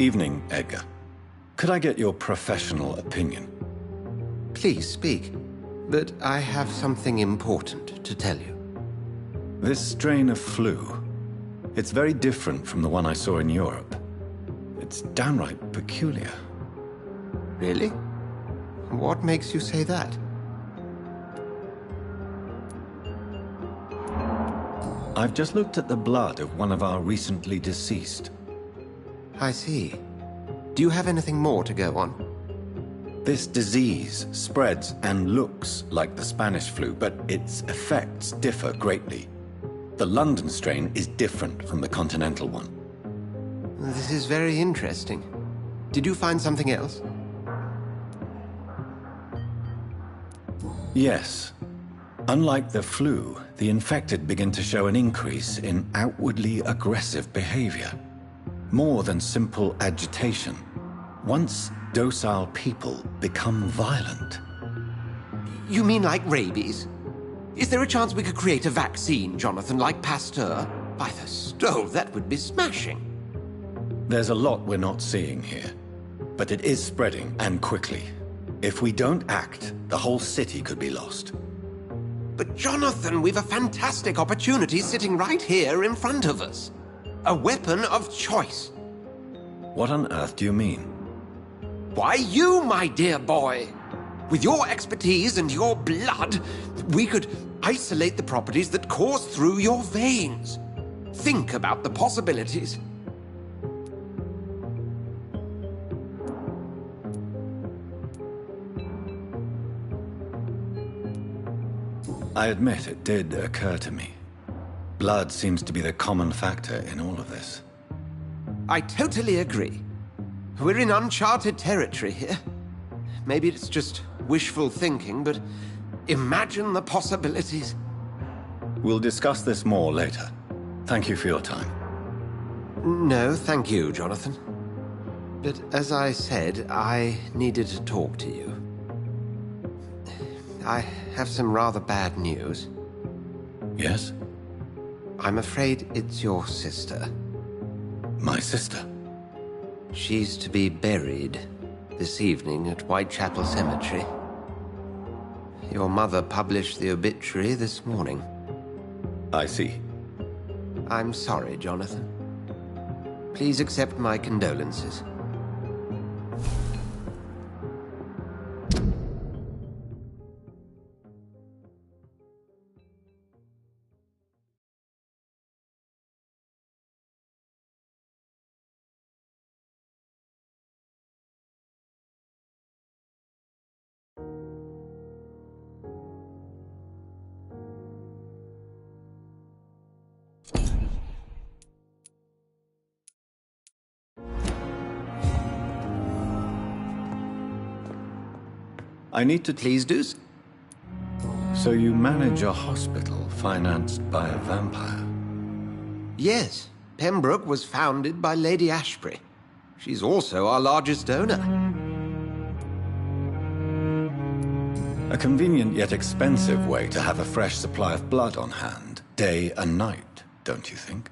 Evening, Edgar. Could I get your professional opinion? Please speak, but I have something important to tell you. This strain of flu, it's very different from the one I saw in Europe. It's downright peculiar. Really? What makes you say that? I've just looked at the blood of one of our recently deceased. I see. Do you have anything more to go on? This disease spreads and looks like the Spanish flu, but its effects differ greatly. The London strain is different from the continental one. This is very interesting. Did you find something else? Yes. Unlike the flu, the infected begin to show an increase in outwardly aggressive behavior. More than simple agitation. Once docile people become violent. You mean like rabies? Is there a chance we could create a vaccine, Jonathan, like Pasteur? By the stove, that would be smashing. There's a lot we're not seeing here. But it is spreading, and quickly. If we don't act, the whole city could be lost. But Jonathan, we've a fantastic opportunity sitting right here in front of us. A weapon of choice. What on earth do you mean? Why, you, my dear boy. With your expertise and your blood, we could isolate the properties that course through your veins. Think about the possibilities. I admit it did occur to me. Blood seems to be the common factor in all of this. I totally agree. We're in uncharted territory here. Maybe it's just wishful thinking, but imagine the possibilities. We'll discuss this more later. Thank you for your time. No, thank you, Jonathan. But as I said, I needed to talk to you. I have some rather bad news. Yes? I'm afraid it's your sister. My sister? She's to be buried this evening at Whitechapel Cemetery. Your mother published the obituary this morning. I see. I'm sorry, Jonathan. Please accept my condolences. I need to... Please do. So you manage a hospital financed by a vampire? Yes, Pembroke was founded by Lady Ashbury. She's also our largest donor. A convenient yet expensive way to have a fresh supply of blood on hand, day and night, don't you think?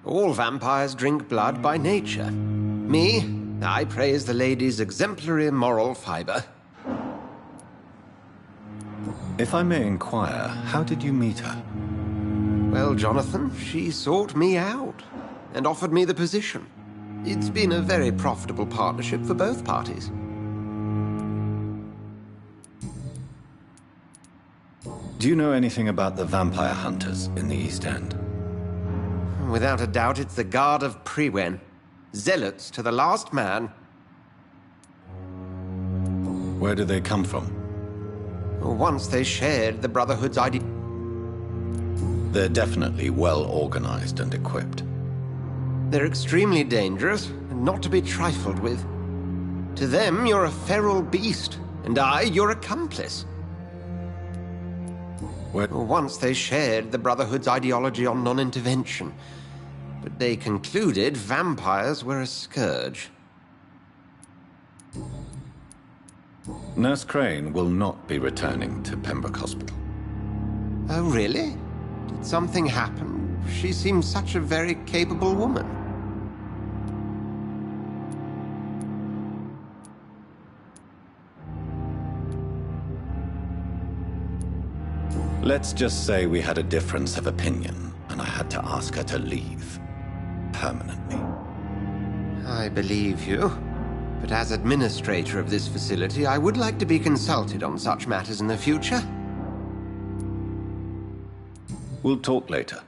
All vampires drink blood by nature. Me, I praise the lady's exemplary moral fiber. If I may inquire, how did you meet her? Well, Jonathan, she sought me out and offered me the position. It's been a very profitable partnership for both parties. Do you know anything about the vampire hunters in the East End? Without a doubt, it's the Guard of Prewen. Zealots to the last man. Where do they come from? Once they shared the Brotherhood's idea. They're definitely well organized and equipped. They're extremely dangerous and not to be trifled with. To them, you're a feral beast, and I, your accomplice. Once they shared the Brotherhood's ideology on non-intervention, but they concluded vampires were a scourge. Nurse Crane will not be returning to Pembroke Hospital. Oh, really? Did something happen? She seems such a very capable woman. Let's just say we had a difference of opinion, and I had to ask her to leave. Permanently. I believe you. But as administrator of this facility, I would like to be consulted on such matters in the future. We'll talk later.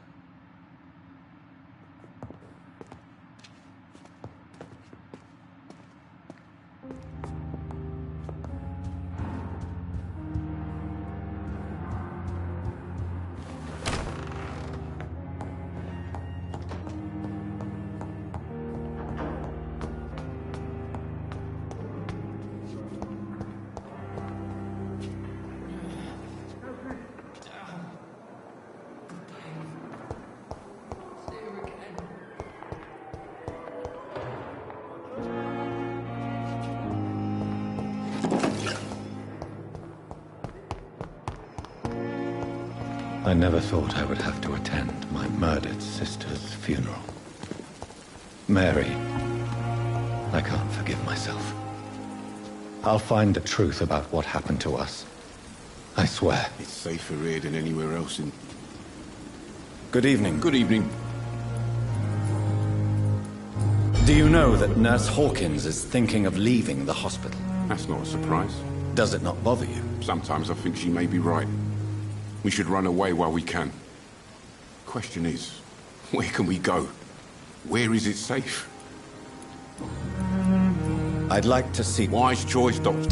I never thought I would have to attend my murdered sister's funeral. Mary, I can't forgive myself. I'll find the truth about what happened to us. I swear. It's safer here than anywhere else in... Good evening. Good evening. Do you know that Nurse Hawkins is thinking of leaving the hospital? That's not a surprise. Does it not bother you? Sometimes I think she may be right. We should run away while we can. Question is, where can we go? Where is it safe? I'd like to see... Wise choice, Doctor.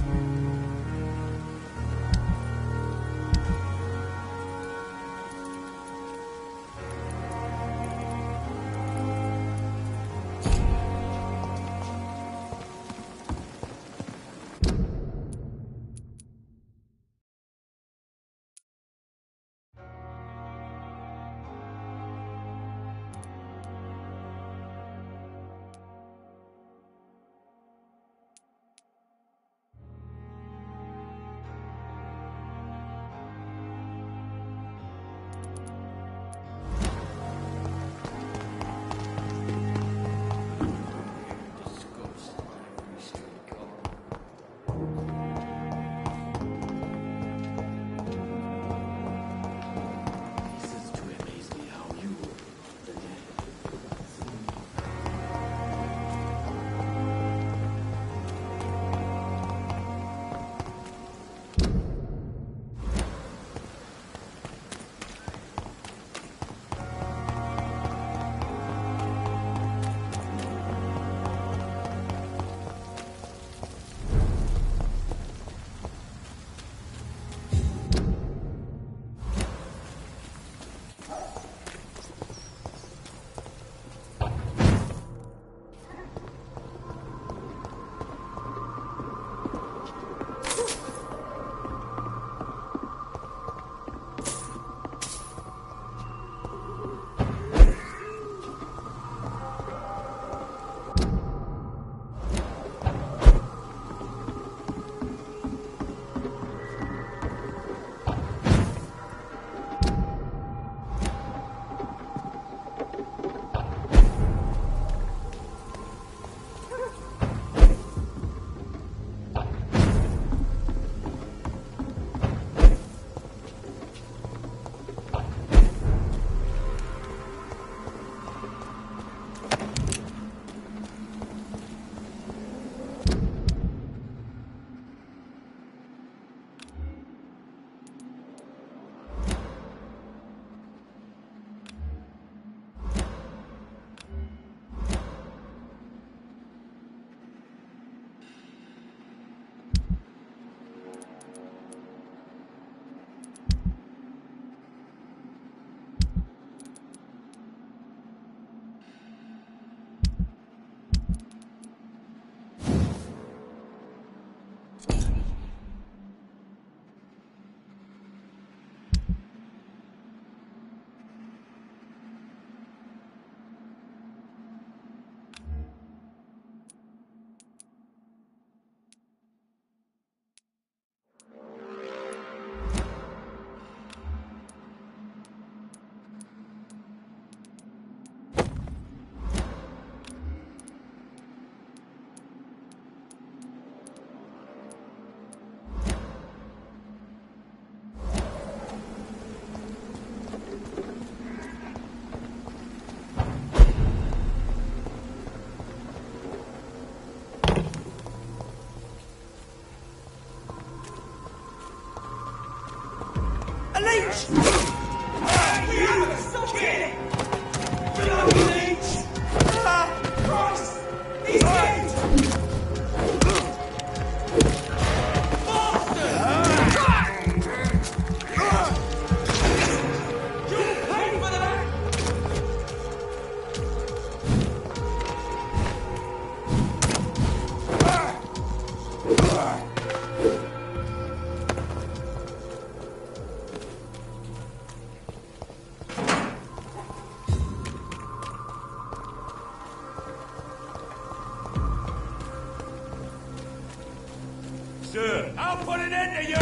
Sir, I'll put an end to you!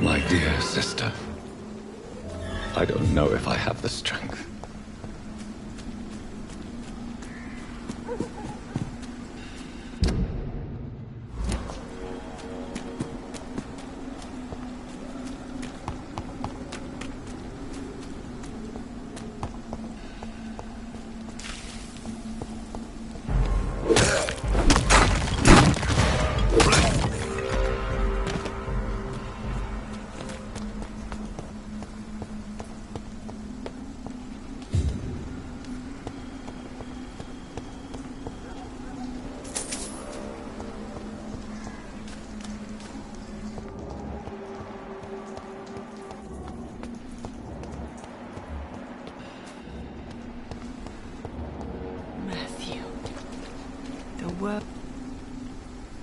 My dear sister, I don't know if I have the strength.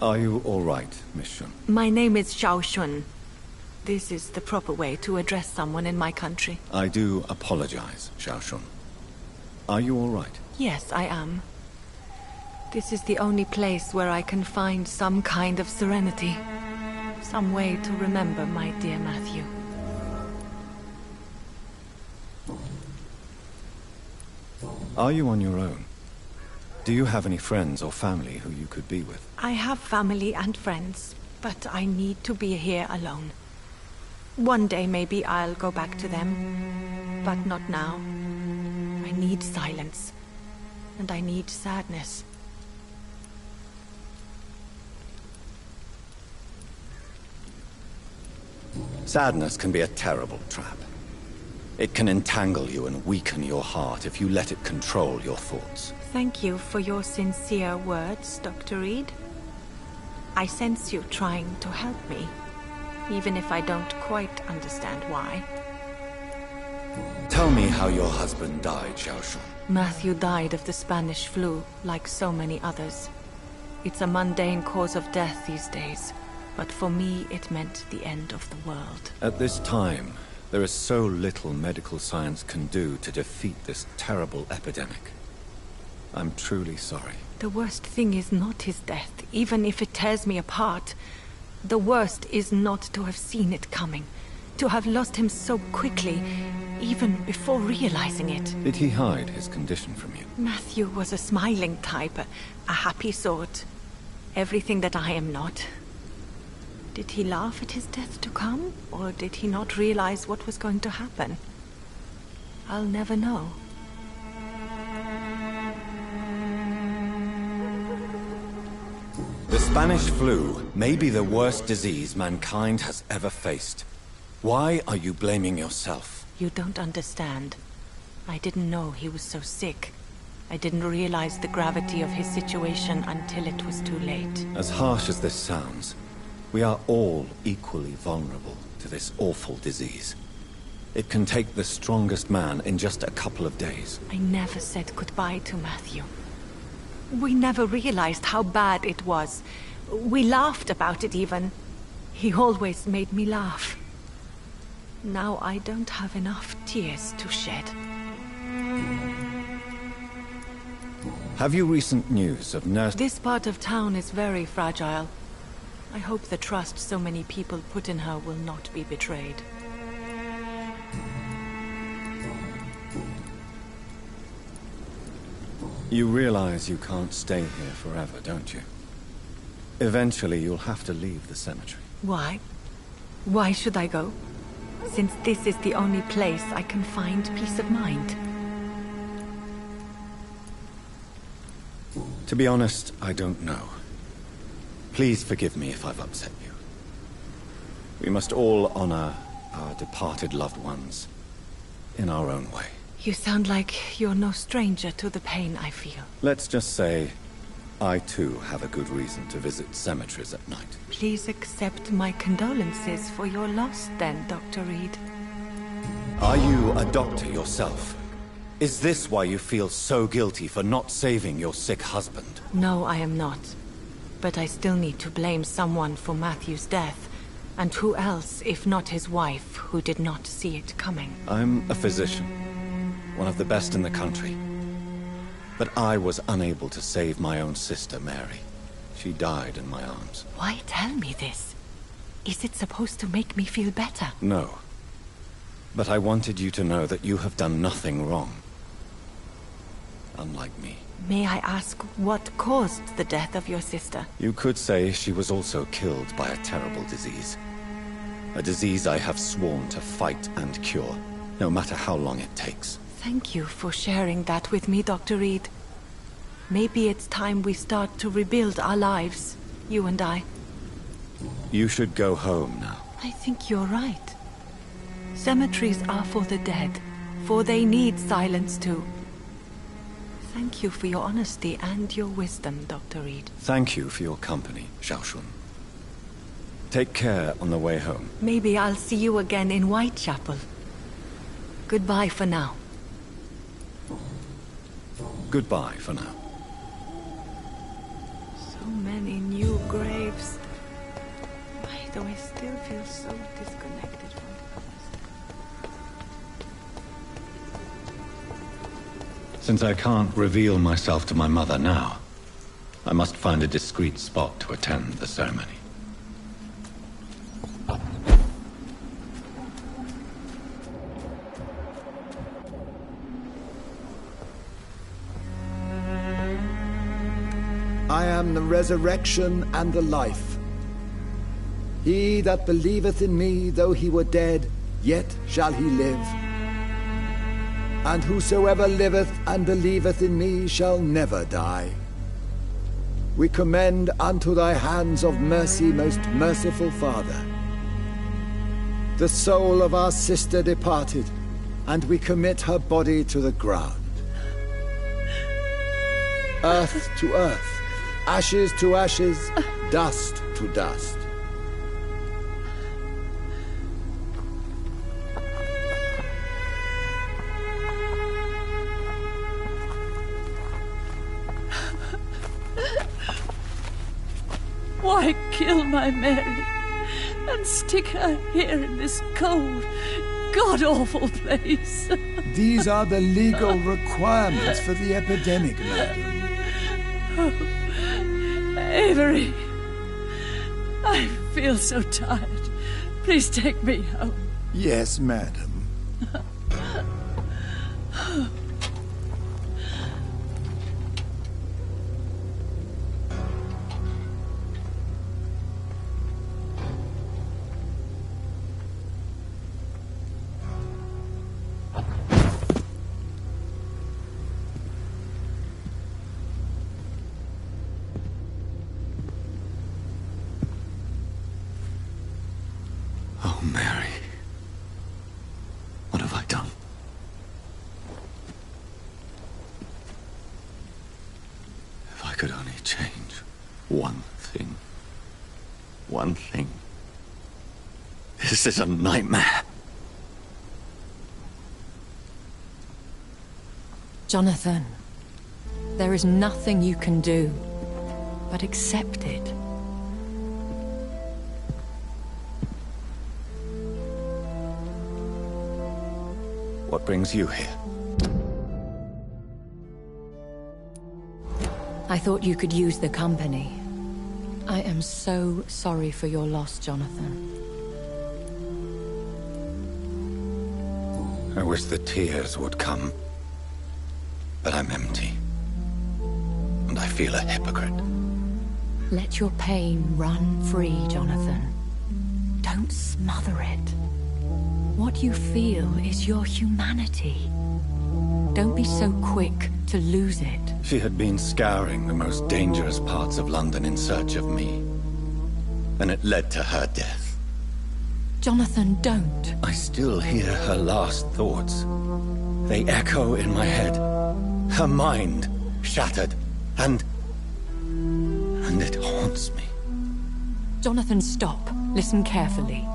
Are you all right, Miss Shun? My name is Xiao Shun. This is the proper way to address someone in my country. I do apologize, Xiao Shun. Are you all right? Yes, I am. This is the only place where I can find some kind of serenity. Some way to remember my dear Matthew. Are you on your own? Do you have any friends or family who you could be with? I have family and friends, but I need to be here alone. One day maybe I'll go back to them, but not now. I need silence, and I need sadness. Sadness can be a terrible trap. It can entangle you and weaken your heart if you let it control your thoughts. Thank you for your sincere words, Dr. Reed. I sense you trying to help me, even if I don't quite understand why. Tell me how your husband died, Xiao Shun. Matthew died of the Spanish flu, like so many others. It's a mundane cause of death these days, but for me it meant the end of the world. At this time, there is so little medical science can do to defeat this terrible epidemic. I'm truly sorry. The worst thing is not his death, even if it tears me apart. The worst is not to have seen it coming, to have lost him so quickly, even before realizing it. Did he hide his condition from you? Matthew was a smiling type, a happy sort. Everything that I am not. Did he laugh at his death to come, or did he not realize what was going to happen? I'll never know. The Spanish flu may be the worst disease mankind has ever faced. Why are you blaming yourself? You don't understand. I didn't know he was so sick. I didn't realize the gravity of his situation until it was too late. As harsh as this sounds, we are all equally vulnerable to this awful disease. It can take the strongest man in just a couple of days. I never said goodbye to Matthew. We never realized how bad it was. We laughed about it even. He always made me laugh. Now I don't have enough tears to shed. Have you recent news of Nurse... This part of town is very fragile. I hope the trust so many people put in her will not be betrayed. You realize you can't stay here forever, don't you? Eventually you'll have to leave the cemetery. Why? Why should I go? Since this is the only place I can find peace of mind. To be honest, I don't know. Please forgive me if I've upset you. We must all honor our departed loved ones in our own way. You sound like you're no stranger to the pain I feel. Let's just say, I too have a good reason to visit cemeteries at night. Please accept my condolences for your loss then, Dr. Reed. Are you a doctor yourself? Is this why you feel so guilty for not saving your sick husband? No, I am not. But I still need to blame someone for Matthew's death. And who else, if not his wife, who did not see it coming? I'm a physician, one of the best in the country. But I was unable to save my own sister, Mary. She died in my arms. Why tell me this? Is it supposed to make me feel better? No. But I wanted you to know that you have done nothing wrong. Unlike me. May I ask what caused the death of your sister? You could say she was also killed by a terrible disease. A disease I have sworn to fight and cure, no matter how long it takes. Thank you for sharing that with me, Dr. Reed. Maybe it's time we start to rebuild our lives, you and I. You should go home now. I think you're right. Cemeteries are for the dead, for they need silence too. Thank you for your honesty and your wisdom, Dr. Reed. Thank you for your company, Xiaoshun. Take care on the way home. Maybe I'll see you again in Whitechapel. Goodbye for now. Goodbye for now. So many new graves. Why do I still feel so disconnected from the past? Since I can't reveal myself to my mother now, I must find a discreet spot to attend the ceremony. I am the resurrection and the life. He that believeth in me, though he were dead, yet shall he live. And whosoever liveth and believeth in me shall never die. We commend unto thy hands of mercy, most merciful Father, the soul of our sister departed, and we commit her body to the ground. Earth to earth, ashes to ashes, dust to dust. Why kill my Mary and stick her here in this cold, god-awful place? These are the legal requirements for the epidemic, madam. Avery, I feel so tired. Please take me home. Yes, madam. Oh, Mary. What have I done? If I could only change one thing. One thing. This is a nightmare. Jonathan, there is nothing you can do but accept it. What brings you here? I thought you could use the company. I am so sorry for your loss, Jonathan. I wish the tears would come. But I'm empty. And I feel a hypocrite. Let your pain run free, Jonathan. Don't smother it. What you feel is your humanity. Don't be so quick to lose it. She had been scouring the most dangerous parts of London in search of me. And it led to her death. Jonathan, don't. I still hear her last thoughts. They echo in my head. Her mind shattered, and it haunts me. Jonathan, stop. Listen carefully.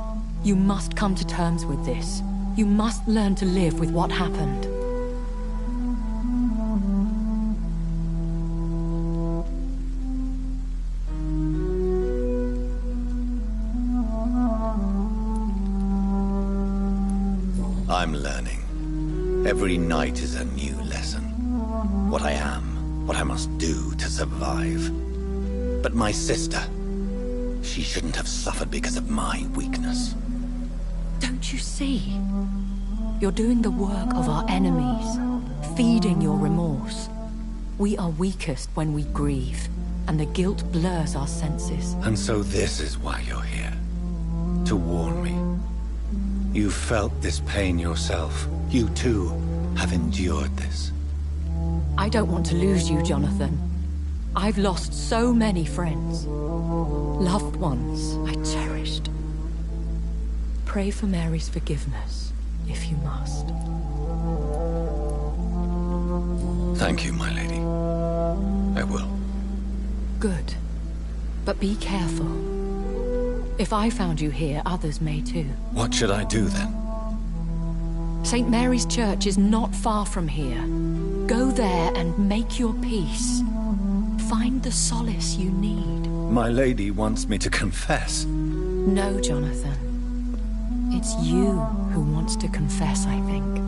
You must come to terms with this. You must learn to live with what happened. I'm learning. Every night is a new lesson. What I am, what I must do to survive. But my sister, she shouldn't have suffered because of my weakness. Don't you see? You're doing the work of our enemies, feeding your remorse. We are weakest when we grieve, and the guilt blurs our senses. And so this is why you're here. To warn me. You felt this pain yourself. You too have endured this. I don't want to lose you, Jonathan. I've lost so many friends. Loved ones I cherished. Pray for Mary's forgiveness, if you must. Thank you, my lady. I will. Good. But be careful. If I found you here, others may too. What should I do then? St. Mary's Church is not far from here. Go there and make your peace. Find the solace you need. My lady wants me to confess. No, Jonathan. It's you who wants to confess, I think.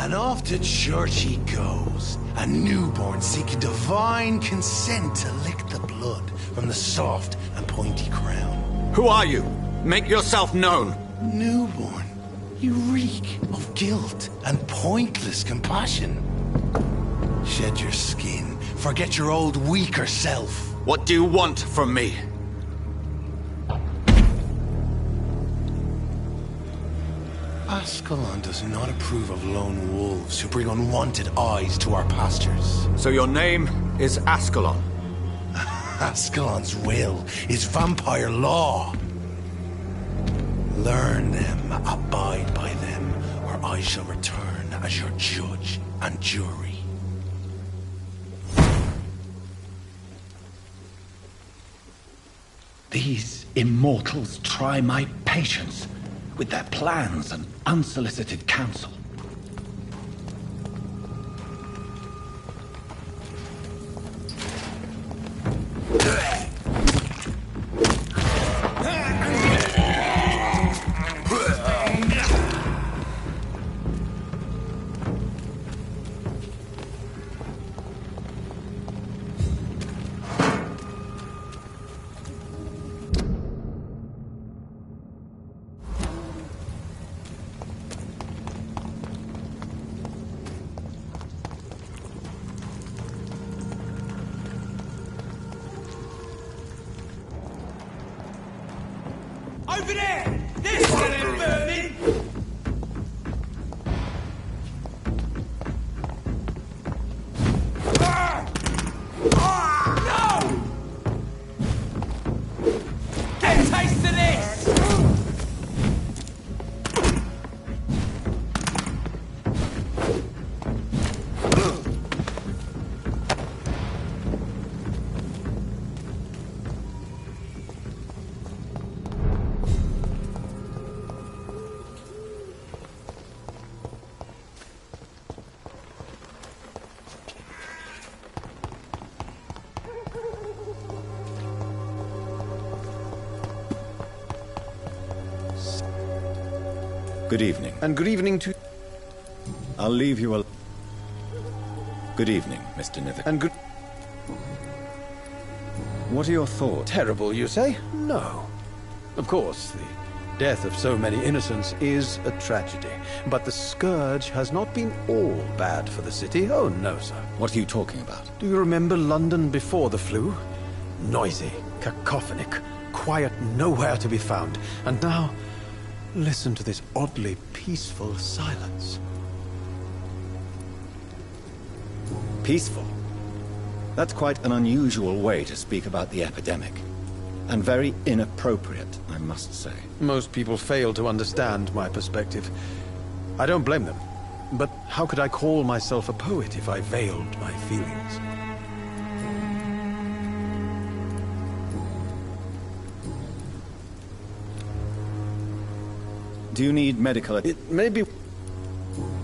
And off to church he goes, a newborn seeking divine consent to lick the blood from the soft and pointy crown. Who are you? Make yourself known. Newborn, you reek of guilt and pointless compassion. Shed your skin, forget your old weaker self. What do you want from me? Ascalon does not approve of lone wolves who bring unwanted eyes to our pastures. So your name is Ascalon? Ascalon's will is vampire law. Learn them, abide by them, or I shall return as your judge and jury. These immortals try my patience with their plans and unsolicited counsel. Over there! There's one of them burning! No! Get a taste of this! Good evening. And good evening to... I'll leave you alone. Good evening, Mr. Nithic. And good... What are your thoughts? Terrible, you say? No. Of course, the death of so many innocents is a tragedy. But the scourge has not been all bad for the city. Oh, no, sir. What are you talking about? Do you remember London before the flu? Noisy, cacophonic, quiet nowhere to be found. And now... listen to this oddly peaceful silence. Peaceful? That's quite an unusual way to speak about the epidemic. And very inappropriate, I must say. Most people fail to understand my perspective. I don't blame them. But how could I call myself a poet if I veiled my feelings? Do you need medical... It may be...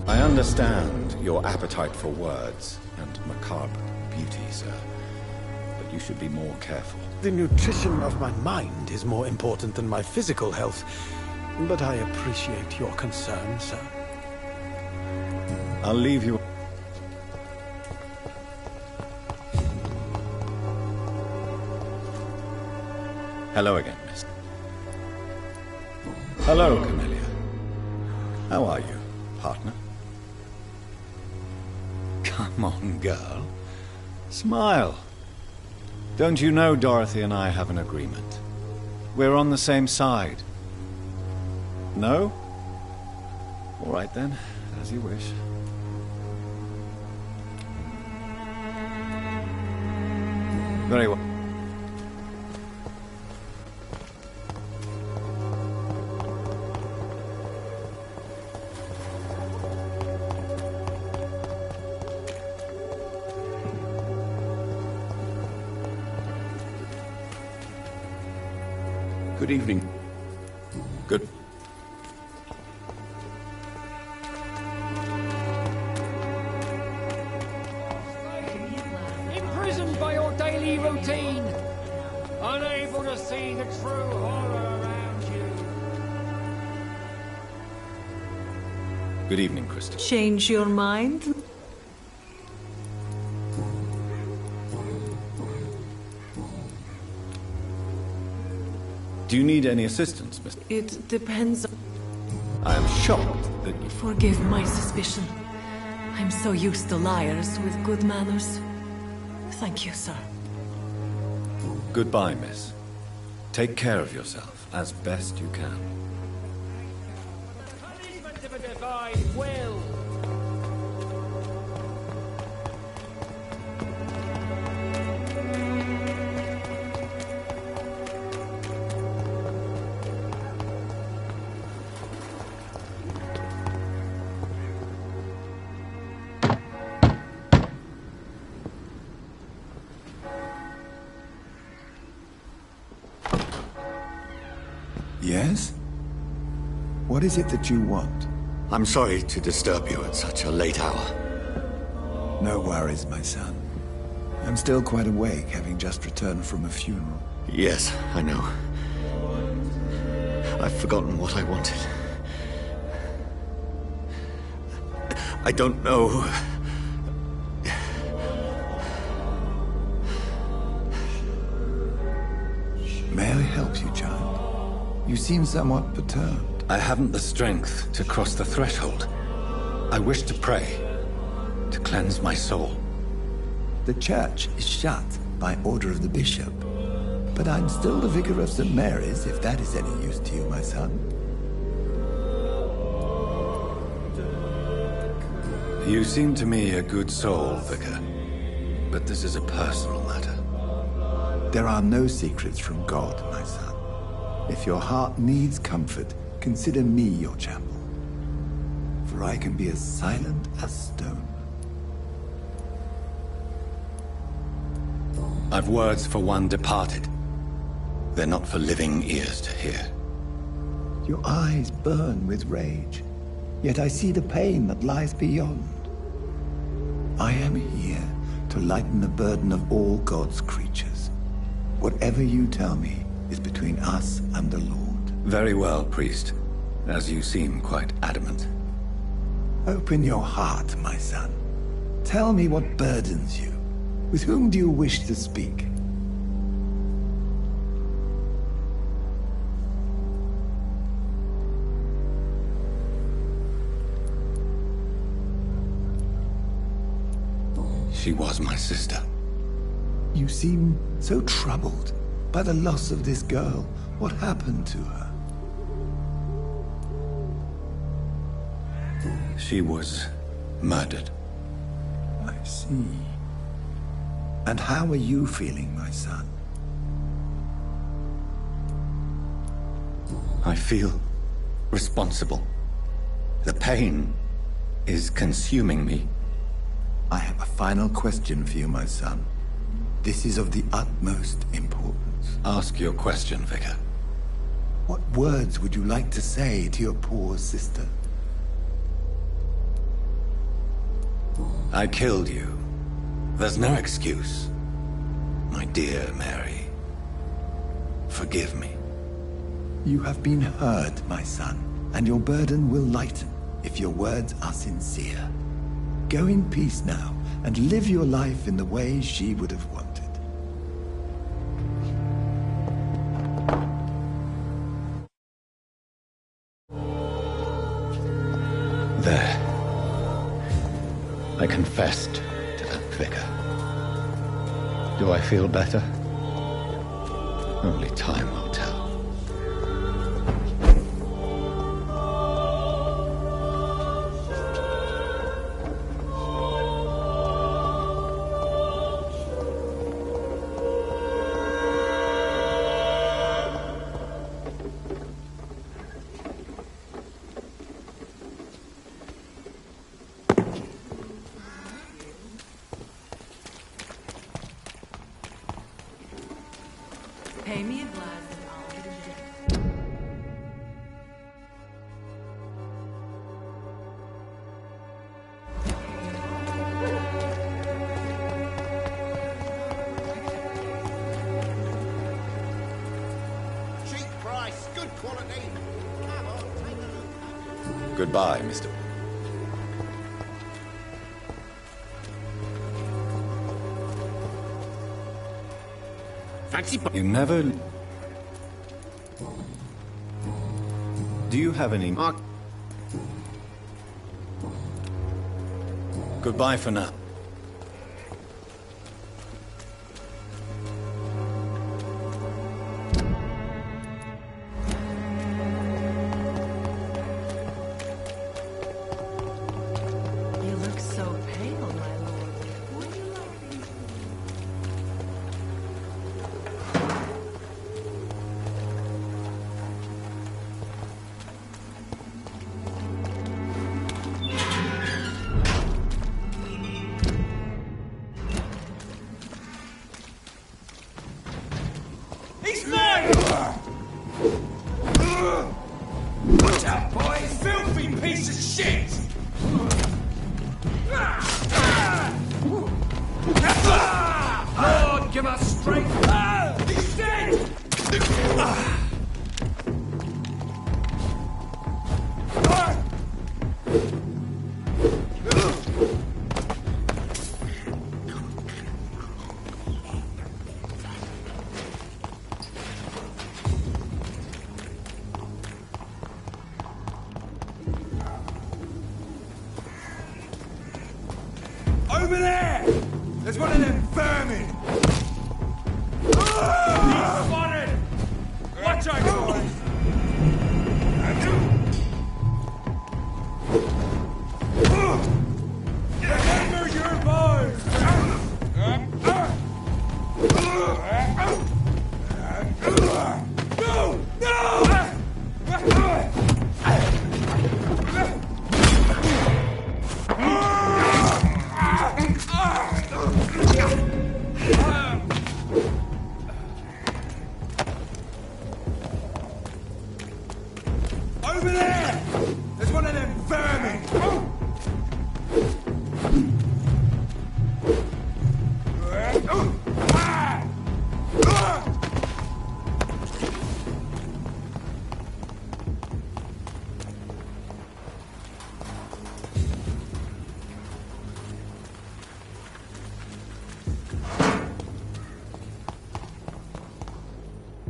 I understand your appetite for words and macabre beauty, sir. But you should be more careful. The nutrition of my mind is more important than my physical health. But I appreciate your concern, sir. I'll leave you... Hello again, miss. Hello, Camellia. How are you, partner? Come on, girl. Smile. Don't you know Dorothy and I have an agreement? We're on the same side. No? All right then, as you wish. Very well. Good evening. Good. Imprisoned by your daily routine, unable to see the true horror around you. Good evening, Kristen. Change your mind? Do you need any assistance, Mr.? It depends. I am shocked that you... Forgive my suspicion. I'm so used to liars with good manners. Thank you, sir. Goodbye, miss. Take care of yourself as best you can. Punishment of a divine will. What is it that you want? I'm sorry to disturb you at such a late hour. No worries, my son. I'm still quite awake, having just returned from a funeral. Yes, I know. I've forgotten what I wanted. I don't know. May I help you, child? You seem somewhat perturbed. I haven't the strength to cross the threshold. I wish to pray, to cleanse my soul. The church is shut by order of the bishop. But I'm still the vicar of St. Mary's, if that is any use to you, my son. You seem to me a good soul, Vicar. But this is a personal matter. There are no secrets from God, my son. If your heart needs comfort, consider me your chapel. For I can be as silent as stone. I've words for one departed. They're not for living ears to hear. Your eyes burn with rage, yet I see the pain that lies beyond. I am here to lighten the burden of all God's creatures. Whatever you tell me is between us and the Lord. Very well, priest, as you seem quite adamant. Open your heart, my son. Tell me what burdens you. With whom do you wish to speak? She was my sister. You seem so troubled by the loss of this girl. What happened to her? She was murdered. I see. And how are you feeling, my son? I feel responsible. The pain is consuming me. I have a final question for you, my son. This is of the utmost importance. Ask your question, Vicar. What words would you like to say to your poor sister? I killed you. There's no excuse. My dear Mary, forgive me. You have been heard, my son, and your burden will lighten if your words are sincere. Go in peace now, and live your life in the way she would have wanted. There. I confessed to that vicar. Do I feel better? Only time will tell. Pay me a glass and I'll get a drink. Cheap price, good quality. Come on, take a look. Goodbye, Mr. Fancy... You never... Do you have any... Goodbye for now. You look so pale, my lord. Would you like these? Over there! There's one of them vermin! He's spotted! Watch out, boys! Remember your boys! No! No! Over there! There's one of them vermin!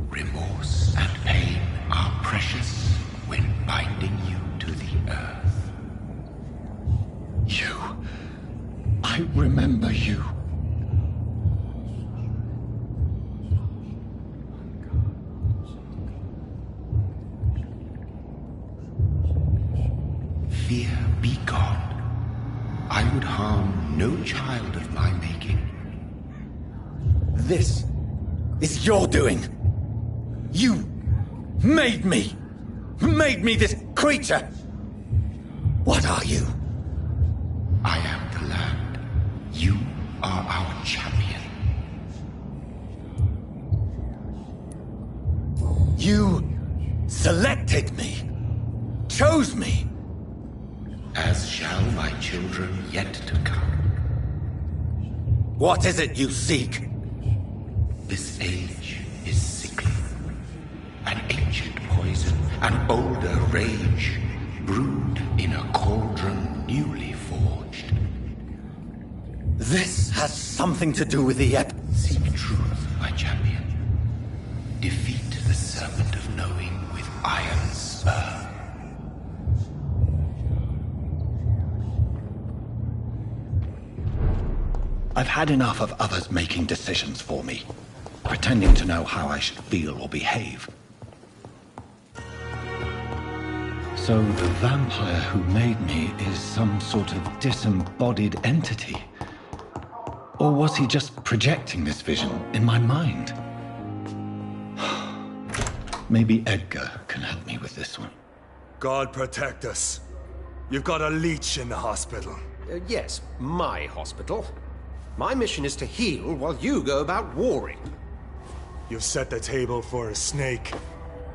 Remorse and pain are precious when binding you to the earth. You. I remember you. Fear be gone. I would harm no child of my making. This is your doing. You made me. Made me this creature. What are you? I am the land. You are our champion. You selected me. Chose me. As shall my children yet to come. What is it you seek? This age is sickly. An ancient poison, an older rage, brewed in a cauldron newly forged. This has something to do with the Seek truth, my champion. Defeat the serpent of knowing with iron spur. I've had enough of others making decisions for me, pretending to know how I should feel or behave. So the vampire who made me is some sort of disembodied entity? Or was he just projecting this vision in my mind? Maybe Edgar can help me with this one. God protect us. You've got a leech in the hospital. Yes, my hospital. My mission is to heal while you go about warring. You've set the table for a snake.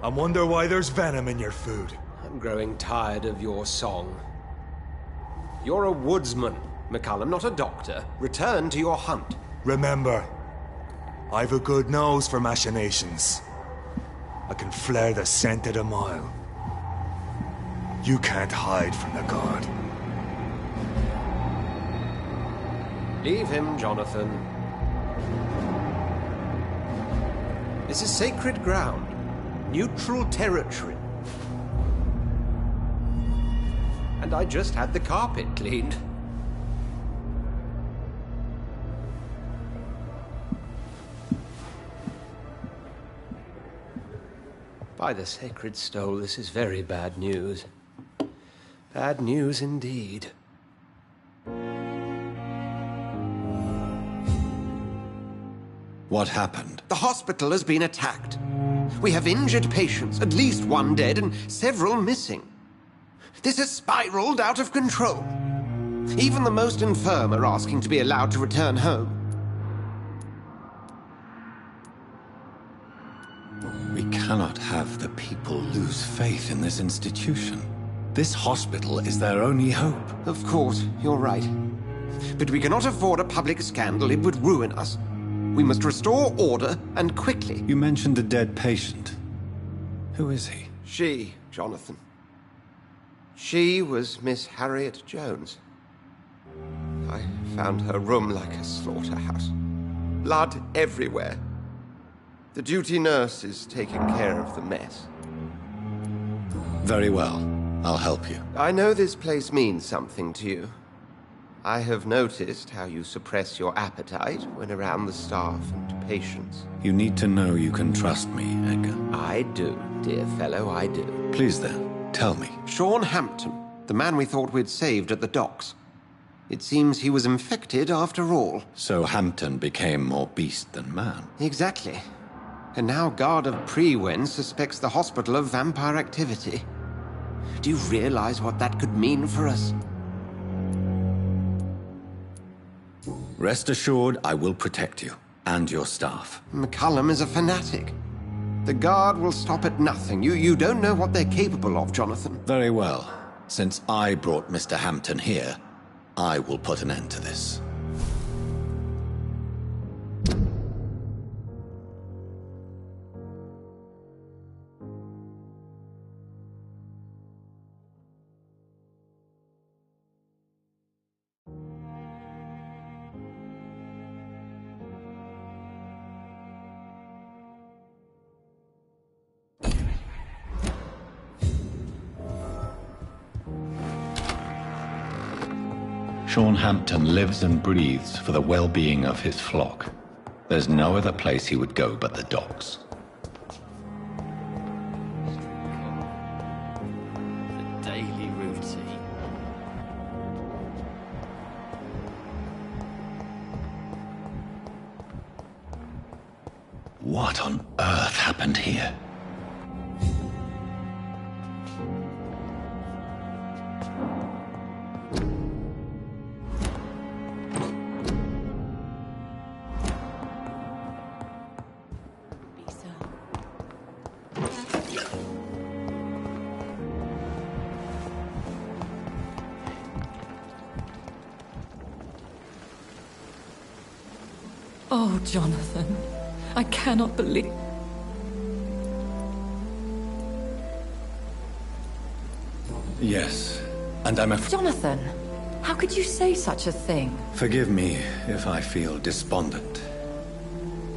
I wonder why there's venom in your food. I'm growing tired of your song. You're a woodsman, McCallum, not a doctor. Return to your hunt. Remember, I've a good nose for machinations. I can flare the scent at a mile. You can't hide from the god. Leave him, Jonathan. This is sacred ground. Neutral territory. And I just had the carpet cleaned. By the sacred stole, this is very bad news. Bad news indeed. What happened? The hospital has been attacked. We have injured patients, at least one dead and several missing. This has spiraled out of control. Even the most infirm are asking to be allowed to return home. We cannot have the people lose faith in this institution. This hospital is their only hope. Of course, you're right. But we cannot afford a public scandal. It would ruin us. We must restore order, and quickly. You mentioned a dead patient. Who is he? She, Jonathan. She was Miss Harriet Jones. I found her room like a slaughterhouse. Blood everywhere. The duty nurse is taking care of the mess. Very well. I'll help you. I know this place means something to you. I have noticed how you suppress your appetite when around the staff and patients. You need to know you can trust me, Edgar. I do, dear fellow, I do. Please then, tell me. Sean Hampton, the man we thought we'd saved at the docks. It seems he was infected after all. So Hampton became more beast than man. Exactly. And now Guard of Prewen suspects the hospital of vampire activity. Do you realize what that could mean for us? Rest assured, I will protect you and your staff. McCullum is a fanatic. The Guard will stop at nothing. You don't know what they're capable of, Jonathan. Very well. Since I brought Mr. Hampton here, I will put an end to this. Sean Hampton lives and breathes for the well-being of his flock. There's no other place he would go but the docks. The daily routine. What on earth happened here? Oh, Jonathan, I cannot believe... Yes, and I'm afraid... Jonathan, how could you say such a thing? Forgive me if I feel despondent.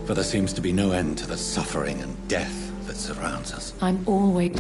For there seems to be no end to the suffering and death that surrounds us. I'm always...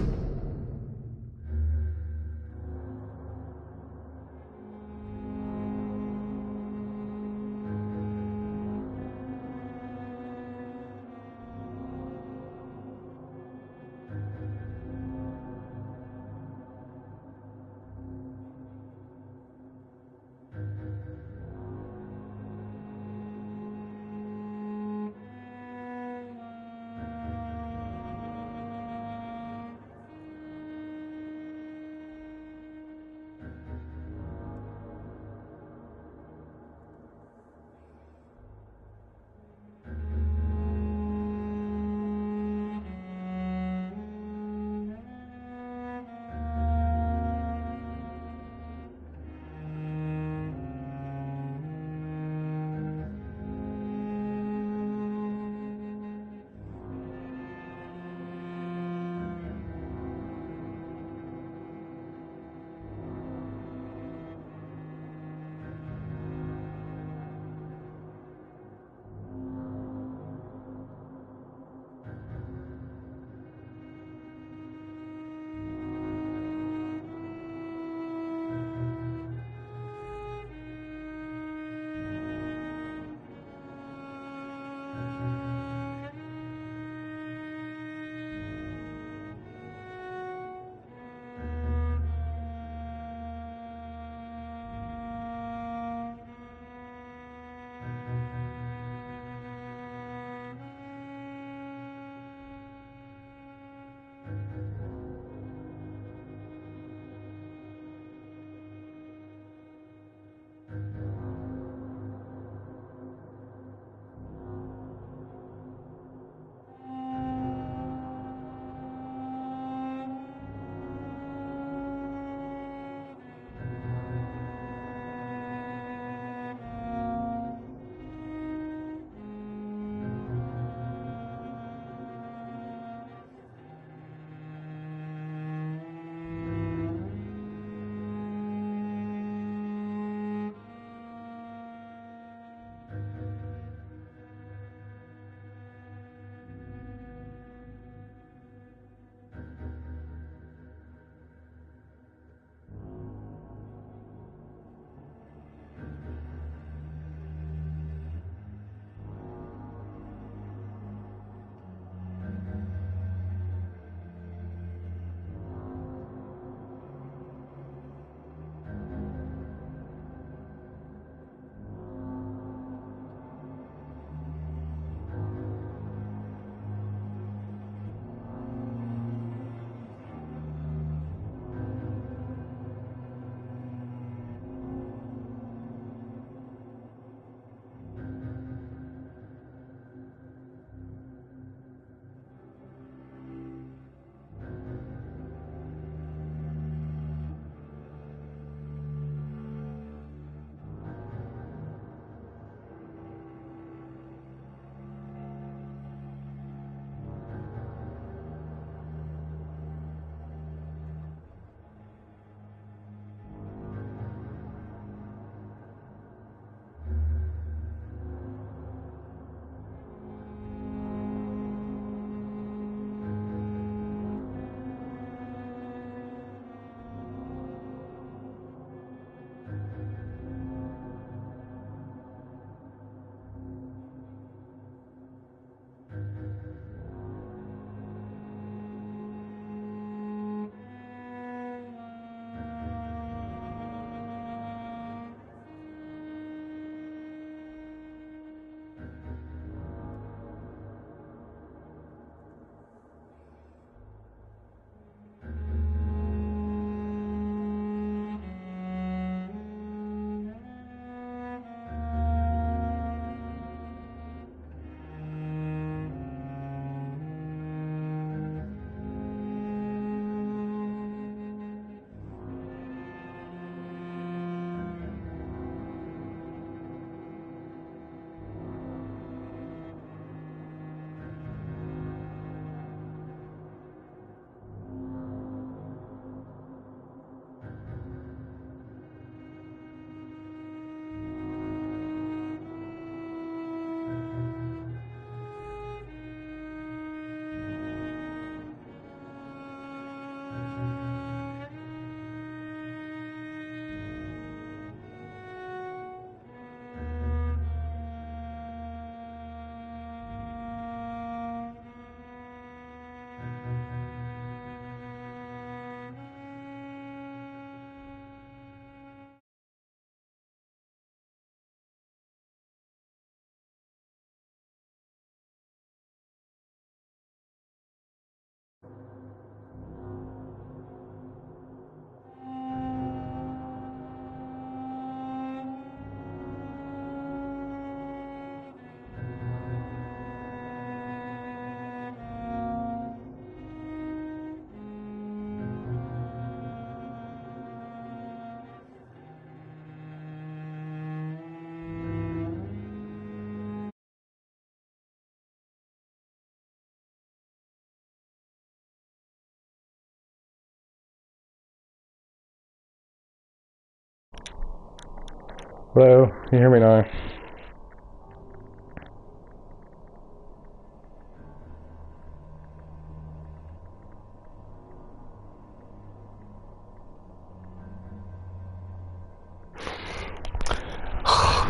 Hello, you hear me now?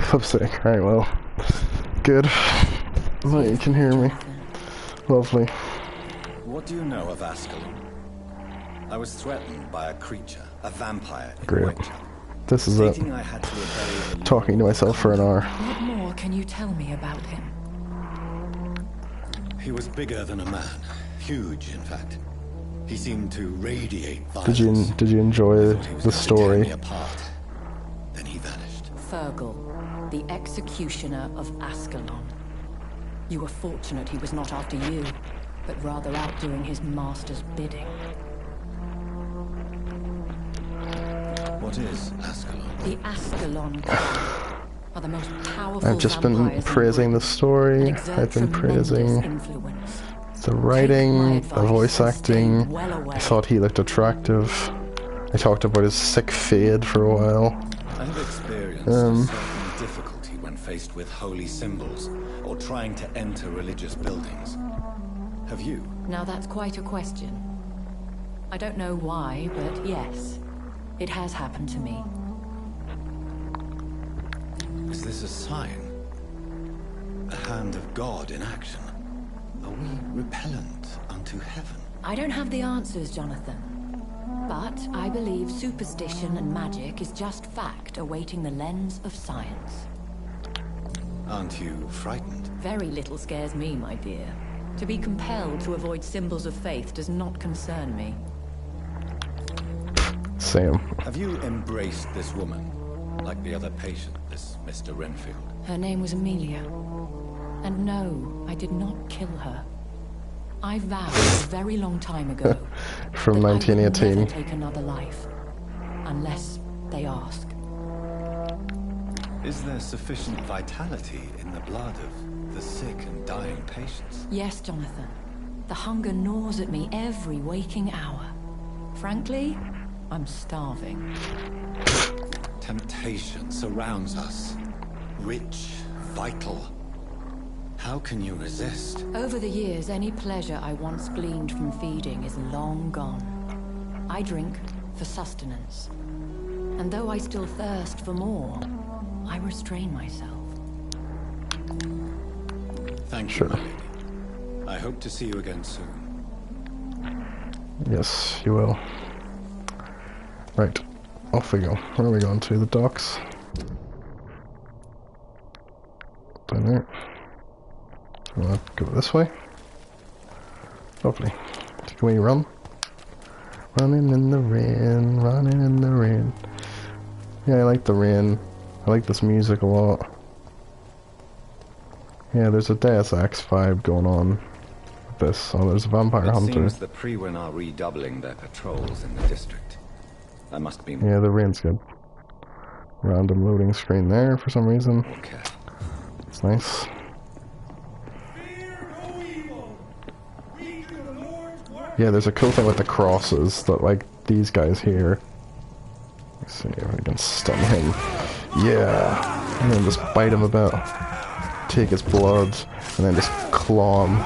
Flip's sake. Right, well. Good. Now you can hear me. Lovely. What do you know of Ascalon? I was threatened by a creature, a vampire in Great. Whitechapel. This is it. I had to obey the Talking to myself for an hour. What more can you tell me about him? He was bigger than a man. Huge, in fact. He seemed to radiate violence. Did you enjoy the story? Then he vanished. Fergal, the executioner of Ascalon. You were fortunate he was not after you, but rather out doing his master's bidding. What is Ascalon? The Ascalon Clan are the most powerful I've just been praising the story. I've been praising the writing, the voice acting. I thought he looked attractive. I talked about his sick fade for a while. I have experienced a certain difficulty when faced with holy symbols or trying to enter religious buildings. Have you? Now that's quite a question. I don't know why, but yes, it has happened to me. Is this a sign? The hand of God in action? Are we repellent unto heaven? I don't have the answers, Jonathan. But I believe superstition and magic is just fact awaiting the lens of science. Aren't you frightened? Very little scares me, my dear. To be compelled to avoid symbols of faith does not concern me. Same. Have you embraced this woman? Like the other patient, this Mr. Renfield? Her name was Amelia. And no, I did not kill her. I vowed a very long time ago from that 1918. I would never take another life, unless they ask. Is there sufficient vitality in the blood of the sick and dying patients? Yes, Jonathan. The hunger gnaws at me every waking hour. Frankly, I'm starving. Temptation surrounds us. Rich, vital. How can you resist? Over the years, any pleasure I once gleaned from feeding is long gone. I drink for sustenance. And though I still thirst for more, I restrain myself. Thank you, my lady. I hope to see you again soon. Yes, you will. Right, off we go. Where are we going to? The docks? Down there. Wanna go this way? Lovely. Can we run? Running in the rain, running in the rain. Yeah, I like the rain. I like this music a lot. Yeah, there's a Deus Ex vibe going on with this. Oh, there's a vampire hunter. It seems the Frewen are redoubling their patrols in the district. I must be... Yeah, the rain's good. Random loading screen there for some reason. Okay. It's nice. Yeah, there's a cool thing with the crosses that, like, these guys here. Let's see if I can stun him. Yeah! And then just bite him a bit. Take his blood, and then just claw him.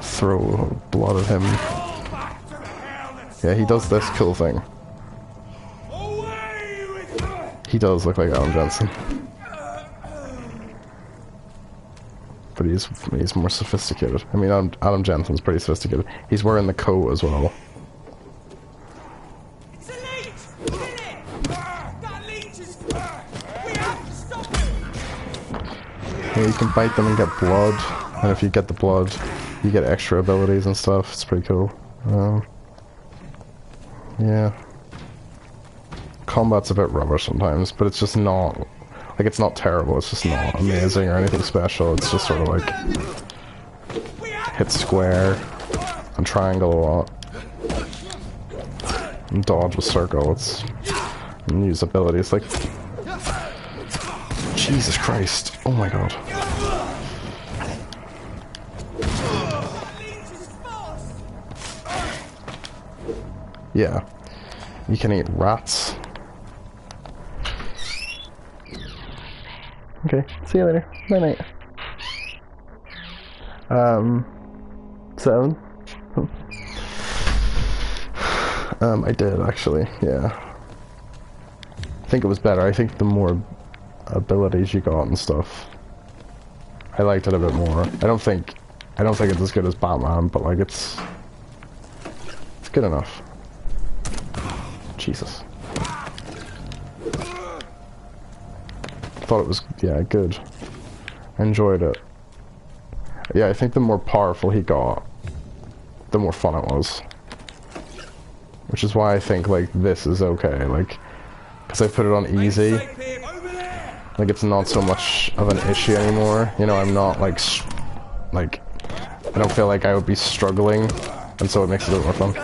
Throw blood at him. Yeah, he does this cool thing. He does look like Alan Jensen. But he's more sophisticated. I mean, Adam Jensen's pretty sophisticated. He's wearing the coat as well. It's a leech! Kill it! That leech is... We have to stop it! Yeah, you can bite them and get blood. And if you get the blood, you get extra abilities and stuff. It's pretty cool. Yeah. Combat's a bit rubbish sometimes, but it's just not... Like, it's not terrible, it's just not amazing or anything special. It's just sort of like... hit square and triangle a lot. And dodge with circle. It's... and use abilities like... Jesus Christ. Oh my god. Yeah. You can eat rats. Okay, see you later. Night night. 7. I did actually, yeah. I think it was better. I think the more abilities you got and stuff, I liked it a bit more. I don't think it's as good as Batman, but like it's good enough. Jesus. Thought it was, yeah, good. Enjoyed it. Yeah, I think the more powerful he got, the more fun it was. Which is why I think, like, this is okay, like, because I put it on easy. Like, it's not so much of an issue anymore. You know, I'm not, like, I don't feel like I would be struggling, and so it makes it a bit more fun.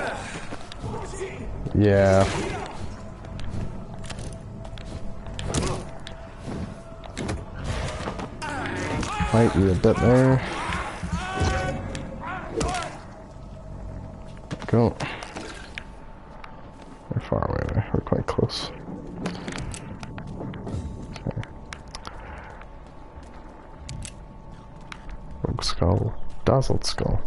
Yeah. Fight you a bit there. Go. We're far away there. We're quite close. Okay. Rogue skull. Dazzled skull.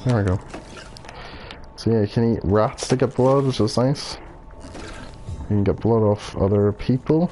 There we go. So yeah, you can eat rats to get blood, which is nice. You can get blood off other people.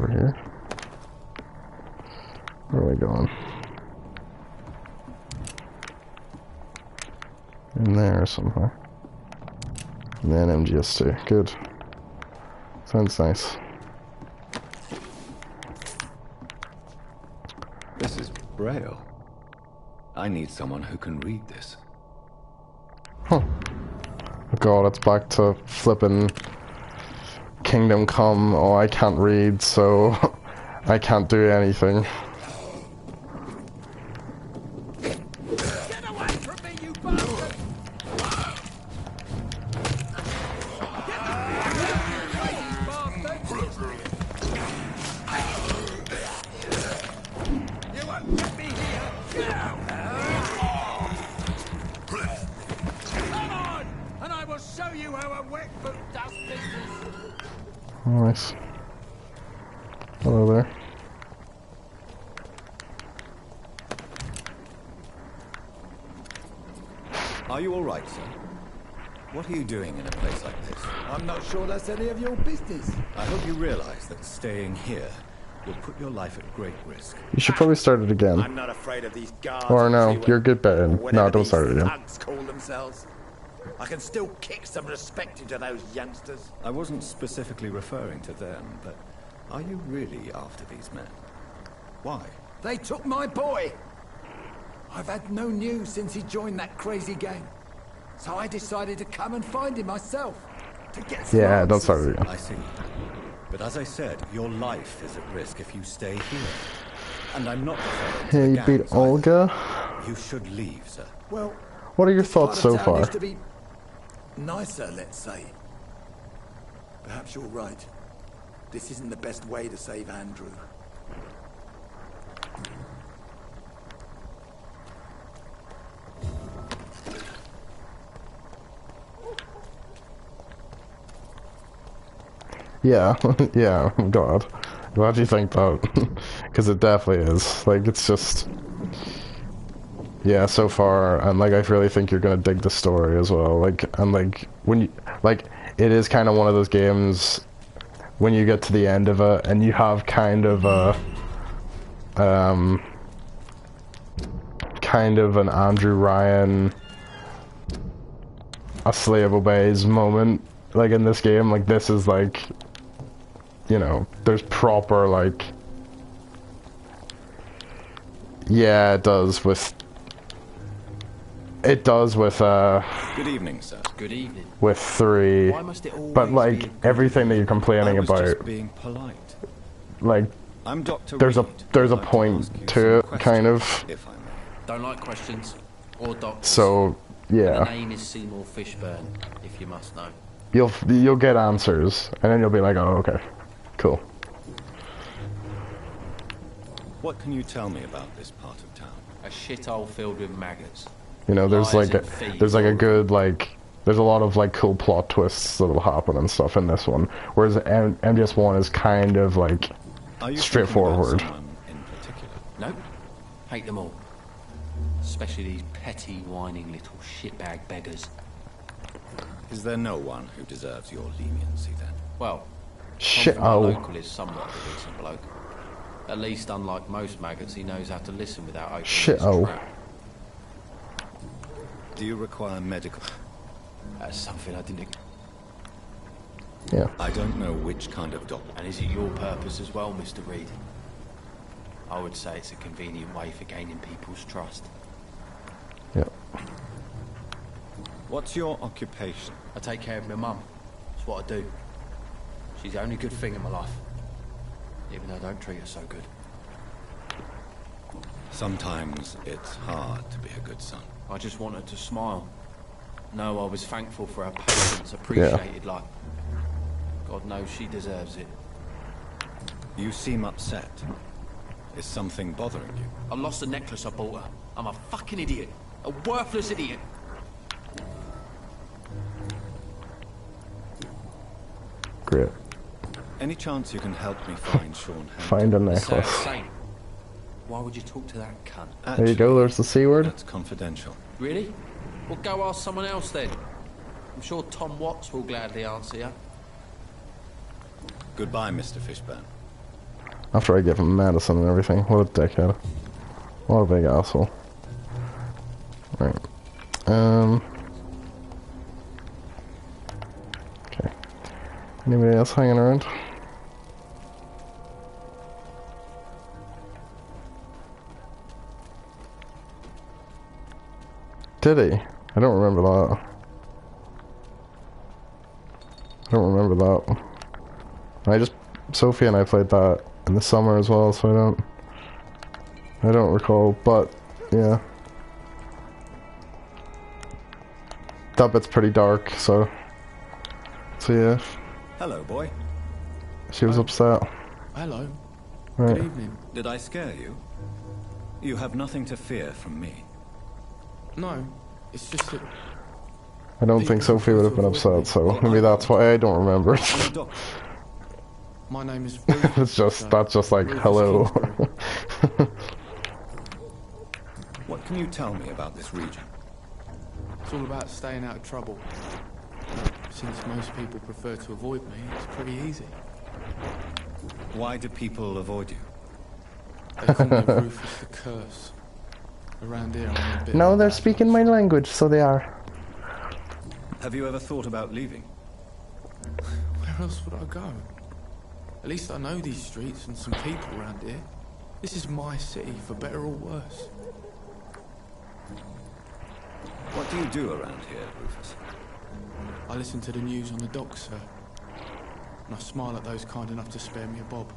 Over here. Where are we going? In there somewhere. And then MGS2. Good. Sounds nice. This is Braille. I need someone who can read this. Huh. Oh god, it's back to flipping Kingdom Come. Oh, I can't read, so I can't do anything. Get away from me, you bastard! You won't get me here! Get out! Come on! And I will show you how a wet boot does business! Nice. Hello there. Are you all right, sir? What are you doing in a place like this? I'm not sure that's any of your business. I hope you realize that staying here will put your life at great risk. You should probably start it again. I'm not afraid of these guards. Or no, you're good betting. No, don't start it again. Thugs call themselves. I can still kick some respect into those youngsters. I wasn't specifically referring to them, but are you really after these men? Why? They took my boy. I've had no news since he joined that crazy gang. So I decided to come and find him myself. To get some Yeah, don't answers. start it again. I see. But as I said, your life is at risk if you stay here. And I'm not referring to Yeah, the you gangs beat either. Olga. You should leave, sir. Well, What are your thoughts so part of town far? used to be nicer, let's say. Perhaps you're right. This isn't the best way to save Andrew. Yeah, yeah, God. Glad you think that. Because it definitely is. Like, it's just... Yeah, so far, and like, I really think you're gonna dig the story as well. Like, and like, when you... Like, it is kind of one of those games, when you get to the end of it, and you have kind of a... kind of an Andrew Ryan... a slave obeys moment, like in this game. Like this is like, you know, there's proper like, yeah, it does with Good evening, sir. Good evening. with 3, Why must it always but like be everything that you're complaining I was about, just being polite. like I'm Dr. there's Reed. a I'd like point ask you to some it, questions, kind of. if I may. Don't like questions or doctors. So My yeah, name is Seymour Fishburne, if you must know. you'll get answers, and then you'll be like, oh, okay, cool. What can you tell me about this part of town? A shithole filled with maggots. You know, there's Lies like and thieves there's like a all good like there's a lot of like cool plot twists that'll happen and stuff in this one, whereas MGS1 is kind of like Are you straightforward. thinking about someone in particular? Nope. Hate them all. Especially these petty, whining little shitbag beggars. Is there no one who deserves your leniency then? Well, Shit, Tom from our oh. local is somewhat of a decent bloke. At least, unlike most maggots, he knows how to listen without opening Shit, his oh. trap. Do you require medical? That's something I didn't... Yeah. I don't know which kind of doctor. And is it your purpose as well, Mr. Reed? I would say it's a convenient way for gaining people's trust. Yeah. What's your occupation? I take care of my mum. That's what I do. She's the only good thing in my life. Even though I don't treat her so good. Sometimes it's hard to be a good son. I just want her to smile. No, I was thankful for her patience, appreciated like... God knows she deserves it. You seem upset. Is something bothering you? I lost the necklace I bought her. I'm a fucking idiot. A worthless idiot. Great. Any chance you can help me find Sean Hampton? Find a Sad necklace. saint. Why would you talk to that cunt? There you go. There's the C word. That's confidential. Really? Well, go ask someone else then. I'm sure Tom Watts will gladly answer you. Goodbye, Mr. Fishburne. After I give him medicine and everything, what a dickhead. What a big asshole. Right. Okay. Anybody else hanging around? Did he? I don't remember that. I don't remember that. Sophie and I played that in the summer as well, so I don't recall, but yeah. That bit's pretty dark, so yeah. Hello, boy. She was upset. Hello. Right. Good evening. Did I scare you? You have nothing to fear from me. No, it's just that... I don't think Sophie would have been upset, so maybe that's why I don't remember. My name is... That's just like, hello. What can you tell me about this region? It's all about staying out of trouble. Since most people prefer to avoid me, it's pretty easy. Why do people avoid you? They call me Rufus the Curse. Around here, I'm a bit... No, they're speaking my language, so they are. Have you ever thought about leaving? Where else would I go? At least I know these streets and some people around here. This is my city, for better or worse. What do you do around here, Rufus? I listen to the news on the docks, sir. And I smile at those kind enough to spare me a bob.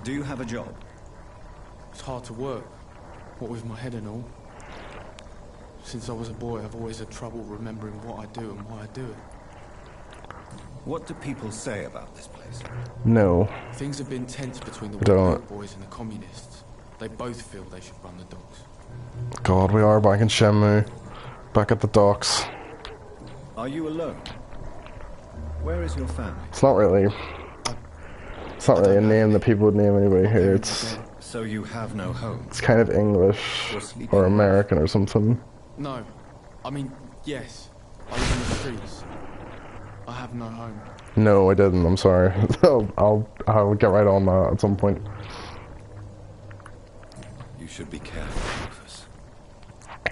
Do you have a job? It's hard to work, what with my head and all. Since I was a boy, I've always had trouble remembering what I do and why I do it. What do people say about this place? No. Things have been tense between the Don't. White boys and the communists. They both feel they should run the docks. God, we are back in Shenmue. Back at the docks. Are you alone? Where is your family? It's not really a name that people would name anybody here. So you have no home? It's kind of English or American or something. No. I mean, yes. I live in the streets. I have no home. No, I didn't. I'm sorry. I'll get right on that at some point. You should be careful, Rufus.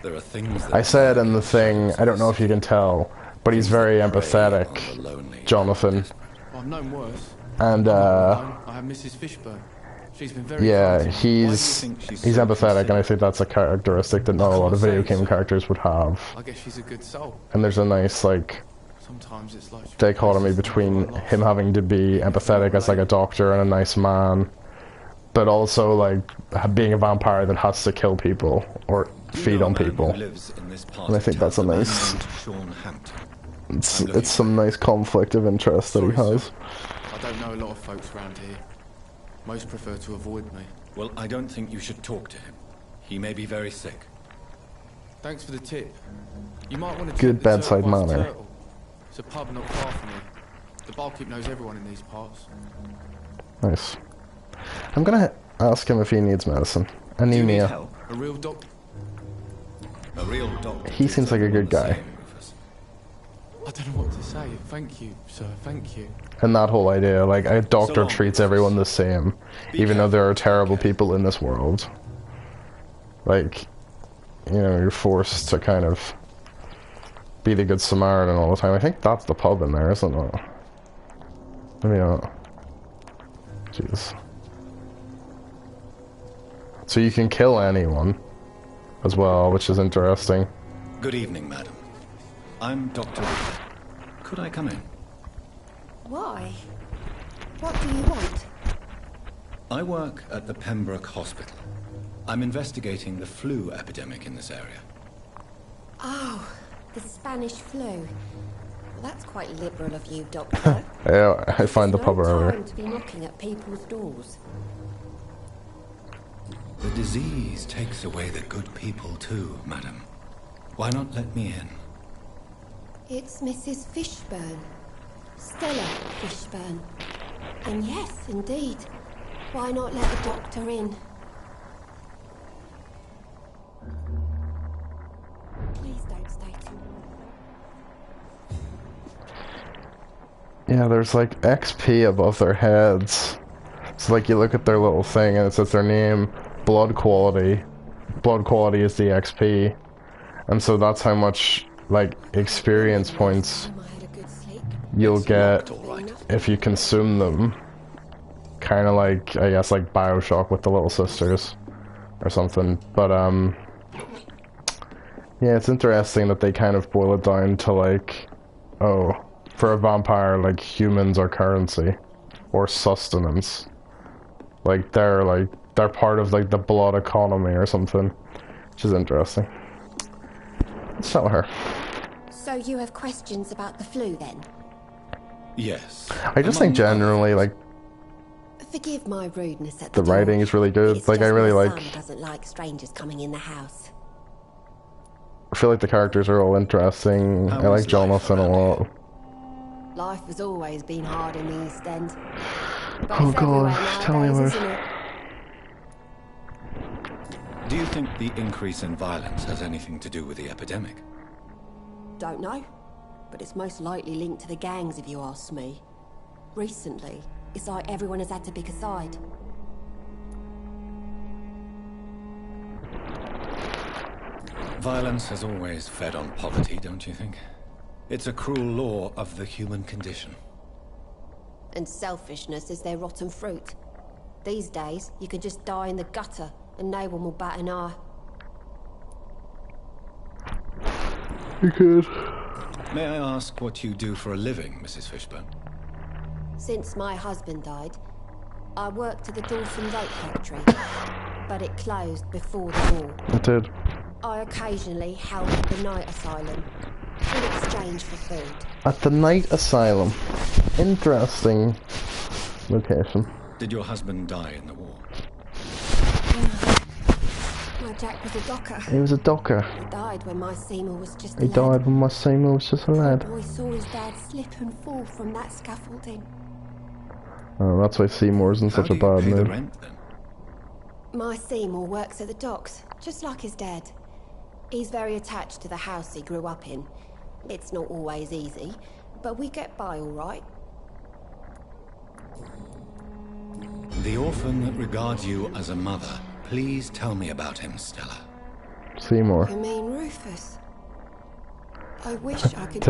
There are things that I said in the thing, I don't know if you can tell, but he's very empathetic, Jonathan. I've known worse. And I have Mrs. Fishburne. She's been very yeah, kind. he's empathetic, and I think that's a characteristic that not a lot of video game characters would have. I guess she's a good soul. And there's a nice, like, Sometimes it's like dichotomy between him having to be empathetic as like a doctor and a nice man, but also like being a vampire that has to kill people or feed on people. And I think that's a nice, it's some nice conflict of interest that he has. I don't know a lot of folks around here. Most prefer to avoid me. Well, I don't think you should talk to him. He may be very sick. Thanks for the tip. You might want to Good bedside manner. It's a pub not far from here. The barkeep knows everyone in these parts. Nice. I'm gonna ask him if he needs medicine. Anemia. A real doctor. A real doctor. He seems like a good guy. I don't know what to say. Thank you, sir. Thank you. And that whole idea, like, a doctor treats everyone the same, even though there are terrible people in this world. Like, you know, you're forced to kind of be the good Samaritan all the time. I think that's the pub in there, isn't it? Maybe not. Jeez. So you can kill anyone as well, which is interesting. Good evening, madam. I'm Dr. Reed. Could I come in? Why? What do you want? I work at the Pembroke Hospital. I'm investigating the flu epidemic in this area. Oh, the Spanish flu. Well, that's quite liberal of you, Doctor. Yeah, I find the pub earlier. Time to be knocking at people's doors. The disease takes away the good people too, madam. Why not let me in? It's Mrs. Fishburne. Stella Fishburne. And yes, indeed. Why not let the doctor in? Please don't stay too long. Yeah, there's like XP above their heads. So like you look at their little thing and it says their name, blood quality. Blood quality is the XP. And so that's how much like experience points you'll get if you consume them. Kind of like, I guess, like BioShock with the little sisters or something. But yeah, it's interesting that they kind of boil it down to like, oh, for a vampire, like humans are currency or sustenance. Like they're part of like the blood economy or something, which is interesting. Let's tell her. So you have questions about the flu then? Yes. I just think generally, like, Forgive my rudeness at the writing is really good. It's like, I just really my like. son doesn't like strangers coming in the house. I feel like the characters are all interesting. I like Jonathan a lot. Life has always been hard in the East End. But Oh it's everywhere god, tell me nowadays, about isn't it. it? Do you think the increase in violence has anything to do with the epidemic? Don't know. But it's most likely linked to the gangs if you ask me. Recently, it's like everyone has had to pick a side. Violence has always fed on poverty, don't you think? It's a cruel law of the human condition. And selfishness is their rotten fruit. These days, you can just die in the gutter and no one will bat an eye. You could. May I ask what you do for a living, Mrs. Fishburne? Since my husband died, I worked at the Dawson Rope Factory, but it closed before the war. It did. I occasionally help at the night asylum, in exchange for food. At the Night Asylum. Interesting location. Did your husband die in the war? My Jack was a docker. He was a docker. He died when my Seymour was just a He lad. died when my Seymour was just a lad. The boy saw his dad slip and fall from that scaffolding. Oh, that's why Seymour's in such a bad mood. My Seymour works at the docks, just like his dad. He's very attached to the house he grew up in. It's not always easy, but we get by all right. The orphan that regards you as a mother. Please tell me about him, Stella. Seymour. You mean I wish I could...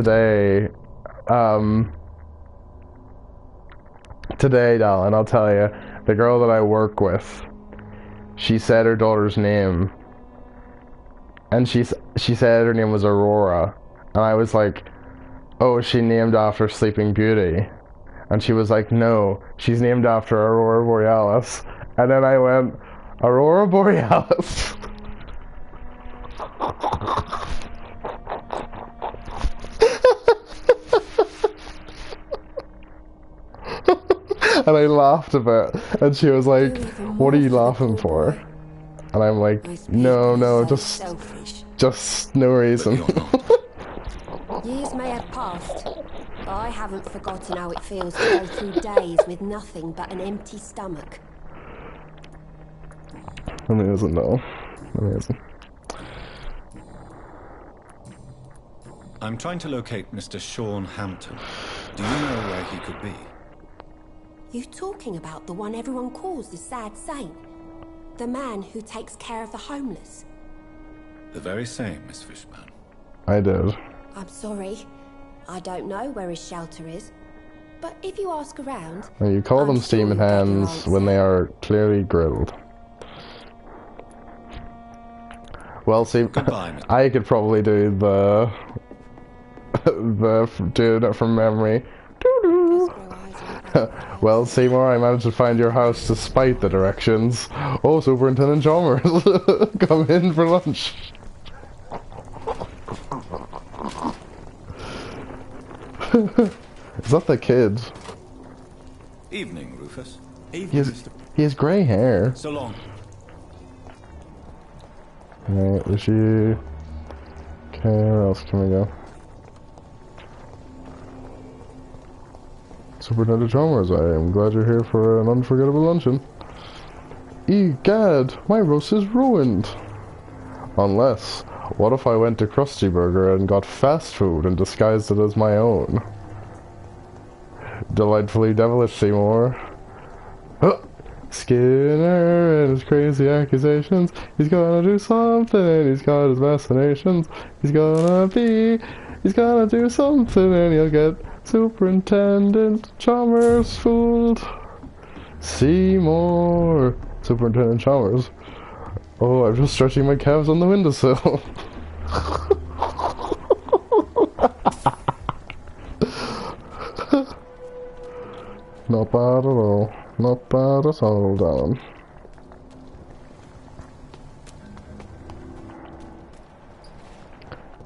Today, darling, I'll tell you, the girl that I work with, she said her daughter's name, and she said her name was Aurora, and I was like, oh, is she named after Sleeping Beauty? And she was like, no, she's named after Aurora Borealis. And then I went, Aurora Borealis? And I laughed a bit, and she was like, what are you laughing for? And I'm like, no, just no reason. Years may have passed, but I haven't forgotten how it feels to go through days with nothing but an empty stomach. Amazing, though. Amazing. I'm trying to locate Mr. Sean Hampton. Do you know where he could be? You talking about the one everyone calls the sad saint? The man who takes care of the homeless? The very same, Miss Fishman. I did. I'm sorry. I don't know where his shelter is. But if you ask around... Well, you call them steaming hands when they are clearly grilled. Well, see, I could probably do the doing it from memory. Well, Seymour, I managed to find your house despite the directions. Oh, Superintendent Chalmers, come in for lunch. Is that the kid? Evening, Rufus. He has grey hair. So long. Right, is you... Okay, where else can we go? Superintendent Chalmers, I am glad you're here for an unforgettable luncheon. Egad, my roast is ruined. Unless, what if I went to Krusty Burger and got fast food and disguised it as my own? Delightfully devilish, Seymour. Huh. Skinner and his crazy accusations. He's gonna do something and he's got his machinations. He's gonna do something and he'll get Superintendent Chalmers fooled. Seymour. Superintendent Chalmers. Oh, I'm just stretching my calves on the windowsill. Not bad at all. Not bad at all, darling.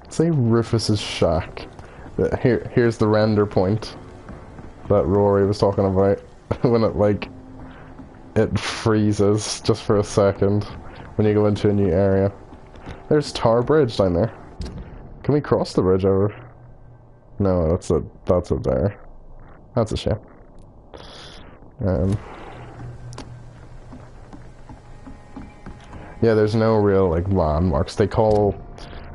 Say Rufus's shack. Here's the render point that Rory was talking about. When it freezes just for a second when you go into a new area. There's Tower Bridge down there. Can we cross the bridge over? No, that's it there. That's a shame. Yeah, there's no real landmarks. They call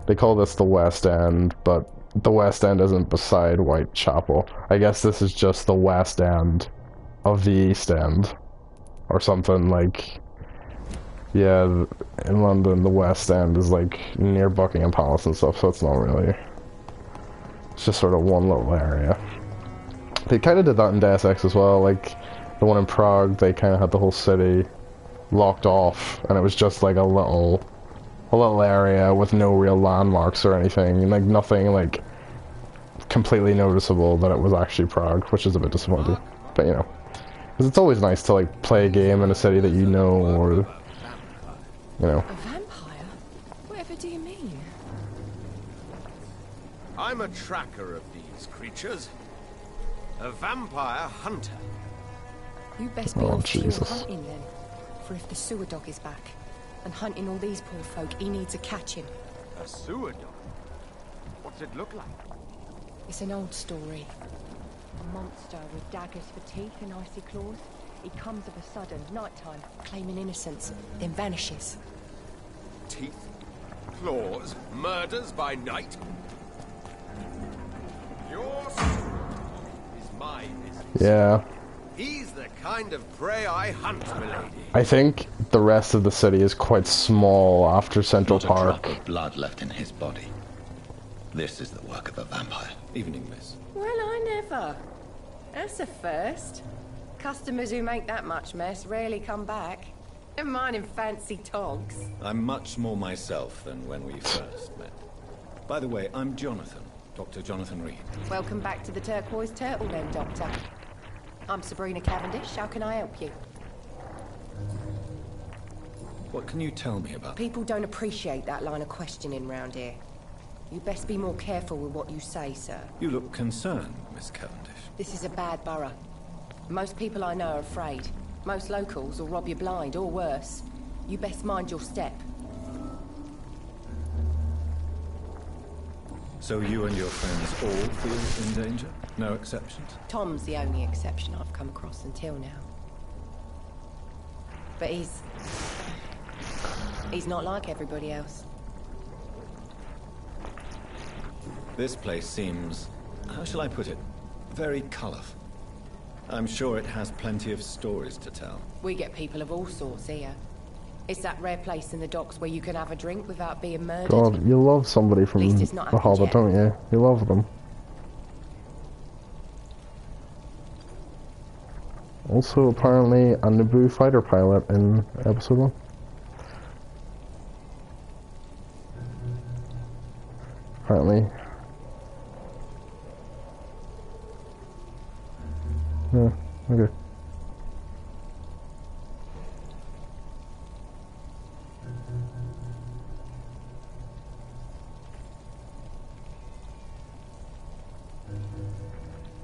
this the West End, but the West End isn't beside Whitechapel. I guess this is just the West End of the East End, or something like. Yeah, in London, the West End is near Buckingham Palace and stuff, so it's not really. It's just sort of one little area. They kind of did that in Deus Ex as well, the one in Prague. They kind of had the whole city locked off, and it was just a little area with no real landmarks or anything, nothing completely noticeable that it was actually Prague, which is a bit disappointing. But because it's always nice to play a game in a city that you know, or A vampire? Whatever do you mean? I'm a tracker of these creatures. A vampire hunter. You best be off to your hunting then. For if the sewer dog is back, and hunting all these poor folk, he needs a catching. A sewer dog? What's it look like? It's an old story. A monster with daggers for teeth and icy claws. He comes of a sudden, nighttime, claiming innocence, then vanishes. Teeth, claws, murders by night. Your story is my business. Yeah. He's the kind of prey I hunt, milady. I think the rest of the city is quite small after Central Park. Not a drop of blood left in his body. This is the work of a vampire. Evening, miss. Well, I never. That's a first. Customers who make that much mess rarely come back. Never mind in fancy togs. I'm much more myself than when we first met. By the way, I'm Jonathan. Dr. Jonathan Reed. Welcome back to the Turquoise Turtle then, Doctor. I'm Sabrina Cavendish. How can I help you? What can you tell me about... People don't appreciate that line of questioning round here. You best be more careful with what you say, sir. You look concerned, Miss Cavendish. This is a bad borough. Most people I know are afraid. Most locals will rob you blind, or worse. You best mind your step. So you and your friends all feel in danger? No exceptions? Tom's the only exception I've come across until now. But he's not like everybody else. This place seems, how shall I put it, very colorful. I'm sure it has plenty of stories to tell. We get people of all sorts here. It's that rare place in the docks where you can have a drink without being murdered. God, you love somebody from The Hobbit, don't you? You love them. Also, apparently, a Naboo fighter pilot in episode 1. Apparently. Yeah, okay.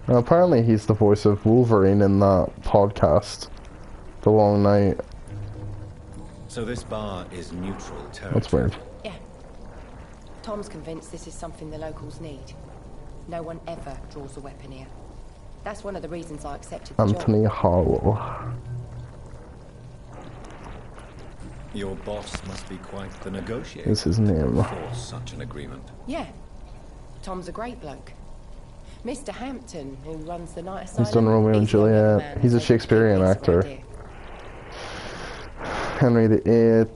Now, apparently he's the voice of Wolverine in that podcast, The Long Night. So this bar is neutral territory? That's weird. Yeah. Tom's convinced this is something the locals need. No one ever draws a weapon here. That's one of the reasons I accepted the Anthony job. Harlow. Your boss must be quite the negotiator. Is his name? For such an agreement. Yeah. Tom's a great bloke. Mr. Hampton, who runs the night asylum. He's done Romeo and Juliet. He's a Shakespearean actor. Henry VIII,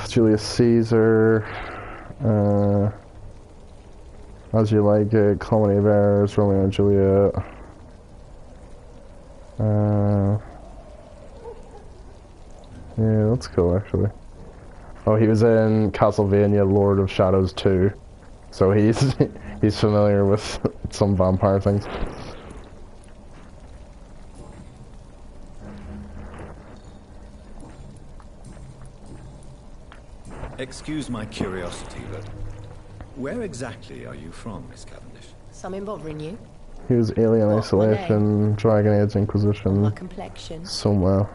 Julius Caesar, As You Like It, Comedy of Errors, Romeo and Juliet. Yeah, that's cool actually. Oh, he was in Castlevania Lord of Shadows 2. So he's he's familiar with some vampire things. Excuse my curiosity, but where exactly are you from, Miss Cavendish? Something bothering you? He was Alien Isolation, Dragon Age Inquisition. My complexion. Somewhere.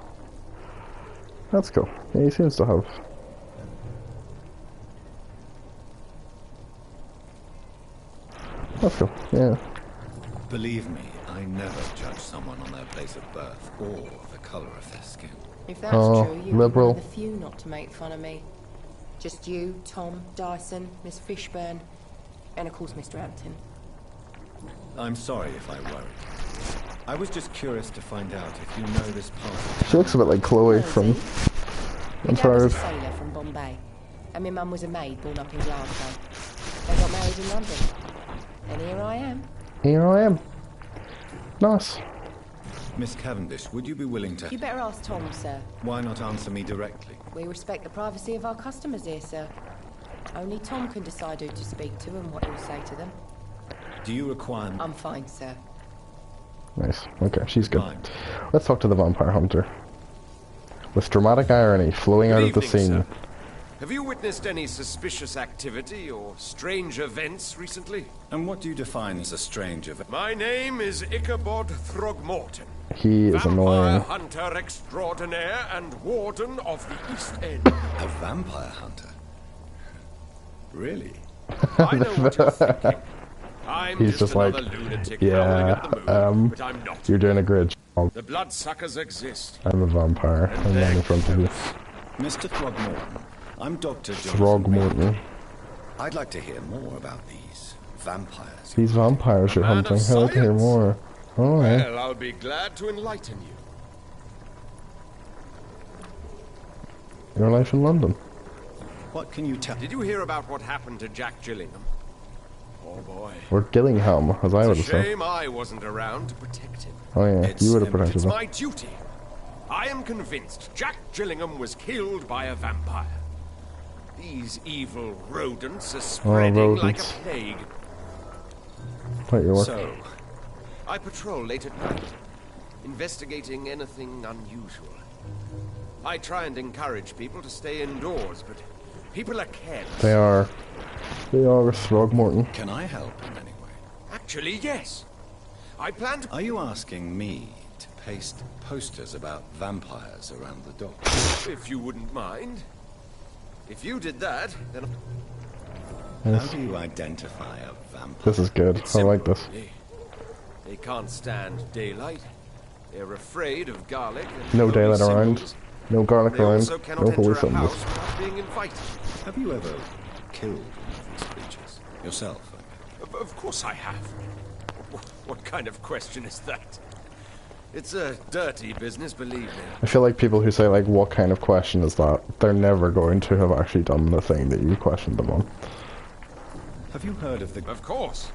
That's cool. Yeah, he seems to have. That's cool, yeah. Believe me, I never judge someone on their place of birth or the color of their skin. If that's true, you're liberal. one of the few not to make fun of me. Just you, Tom, Dyson, Miss Fishburne, and of course Mr. Hampton. I'm sorry if I worried. I was just curious to find out if you know this part of She looks a bit like Chloe from My dad was a Uncharted. sailor from Bombay, and my mum was a maid born up in Glasgow. They got married in London, and here I am. Here I am. Nice. Miss Cavendish, would you be willing to... You better ask Tom, sir. Why not answer me directly? We respect the privacy of our customers here, sir. Only Tom can decide who to speak to and what he'll say to them. Do you require... I'm fine, sir. Nice. Okay, she's good. Let's talk to the vampire hunter. With dramatic irony flowing out of the evening, scene. sir. Have you witnessed any suspicious activity or strange events recently? And what do you define as a strange event? My name is Ichabod Throgmorton. He is Vampire annoying. hunter extraordinaire and warden of the East End. A vampire hunter? Really? I know what you're thinking. I'm He's just like, another lunatic yeah, howling at the moon, but I'm not. you're doing a great job. The bloodsuckers exist. I'm a vampire. I'm right in front of you. Mr. Throgmorton, I'm Dr. Jonathan Throgmorton. Reed. I'd like to hear more about these vampires. These vampires you're man of hunting. I'd like to hear science. more. Oh, yeah. Well, I'll be glad to enlighten you. Your life in London. What can you tell? Did you hear about what happened to Jack Gillingham? Poor boy. Or Gillingham, as I would have It's a said. shame I wasn't around to protect him. Oh yeah, you would have protected It's him. my duty. I am convinced Jack Gillingham was killed by a vampire. These evil rodents are spreading like a rodents. plague. Quite your work. So, I patrol late at night, investigating anything unusual. I try and encourage people to stay indoors, but people are careless. They are a Throgmorton. Can I help in any way? Actually, yes. I plan to... Are you asking me to paste posters about vampires around the dock? If you wouldn't mind. If you did that, then... How do you identify a vampire? This is good. I like this. They can't stand daylight. They're afraid of garlic and No holy daylight around. symbols. No garlic They around. also cannot No holy enter a symbols. house without being invited. Have you ever killed one of these creatures? Yourself? Of course I have. What kind of question is that? It's a dirty business, believe me. I feel like people who say like, what kind of question is that? They're never going to have actually done the thing that you questioned them on. Have you heard of the... Of course.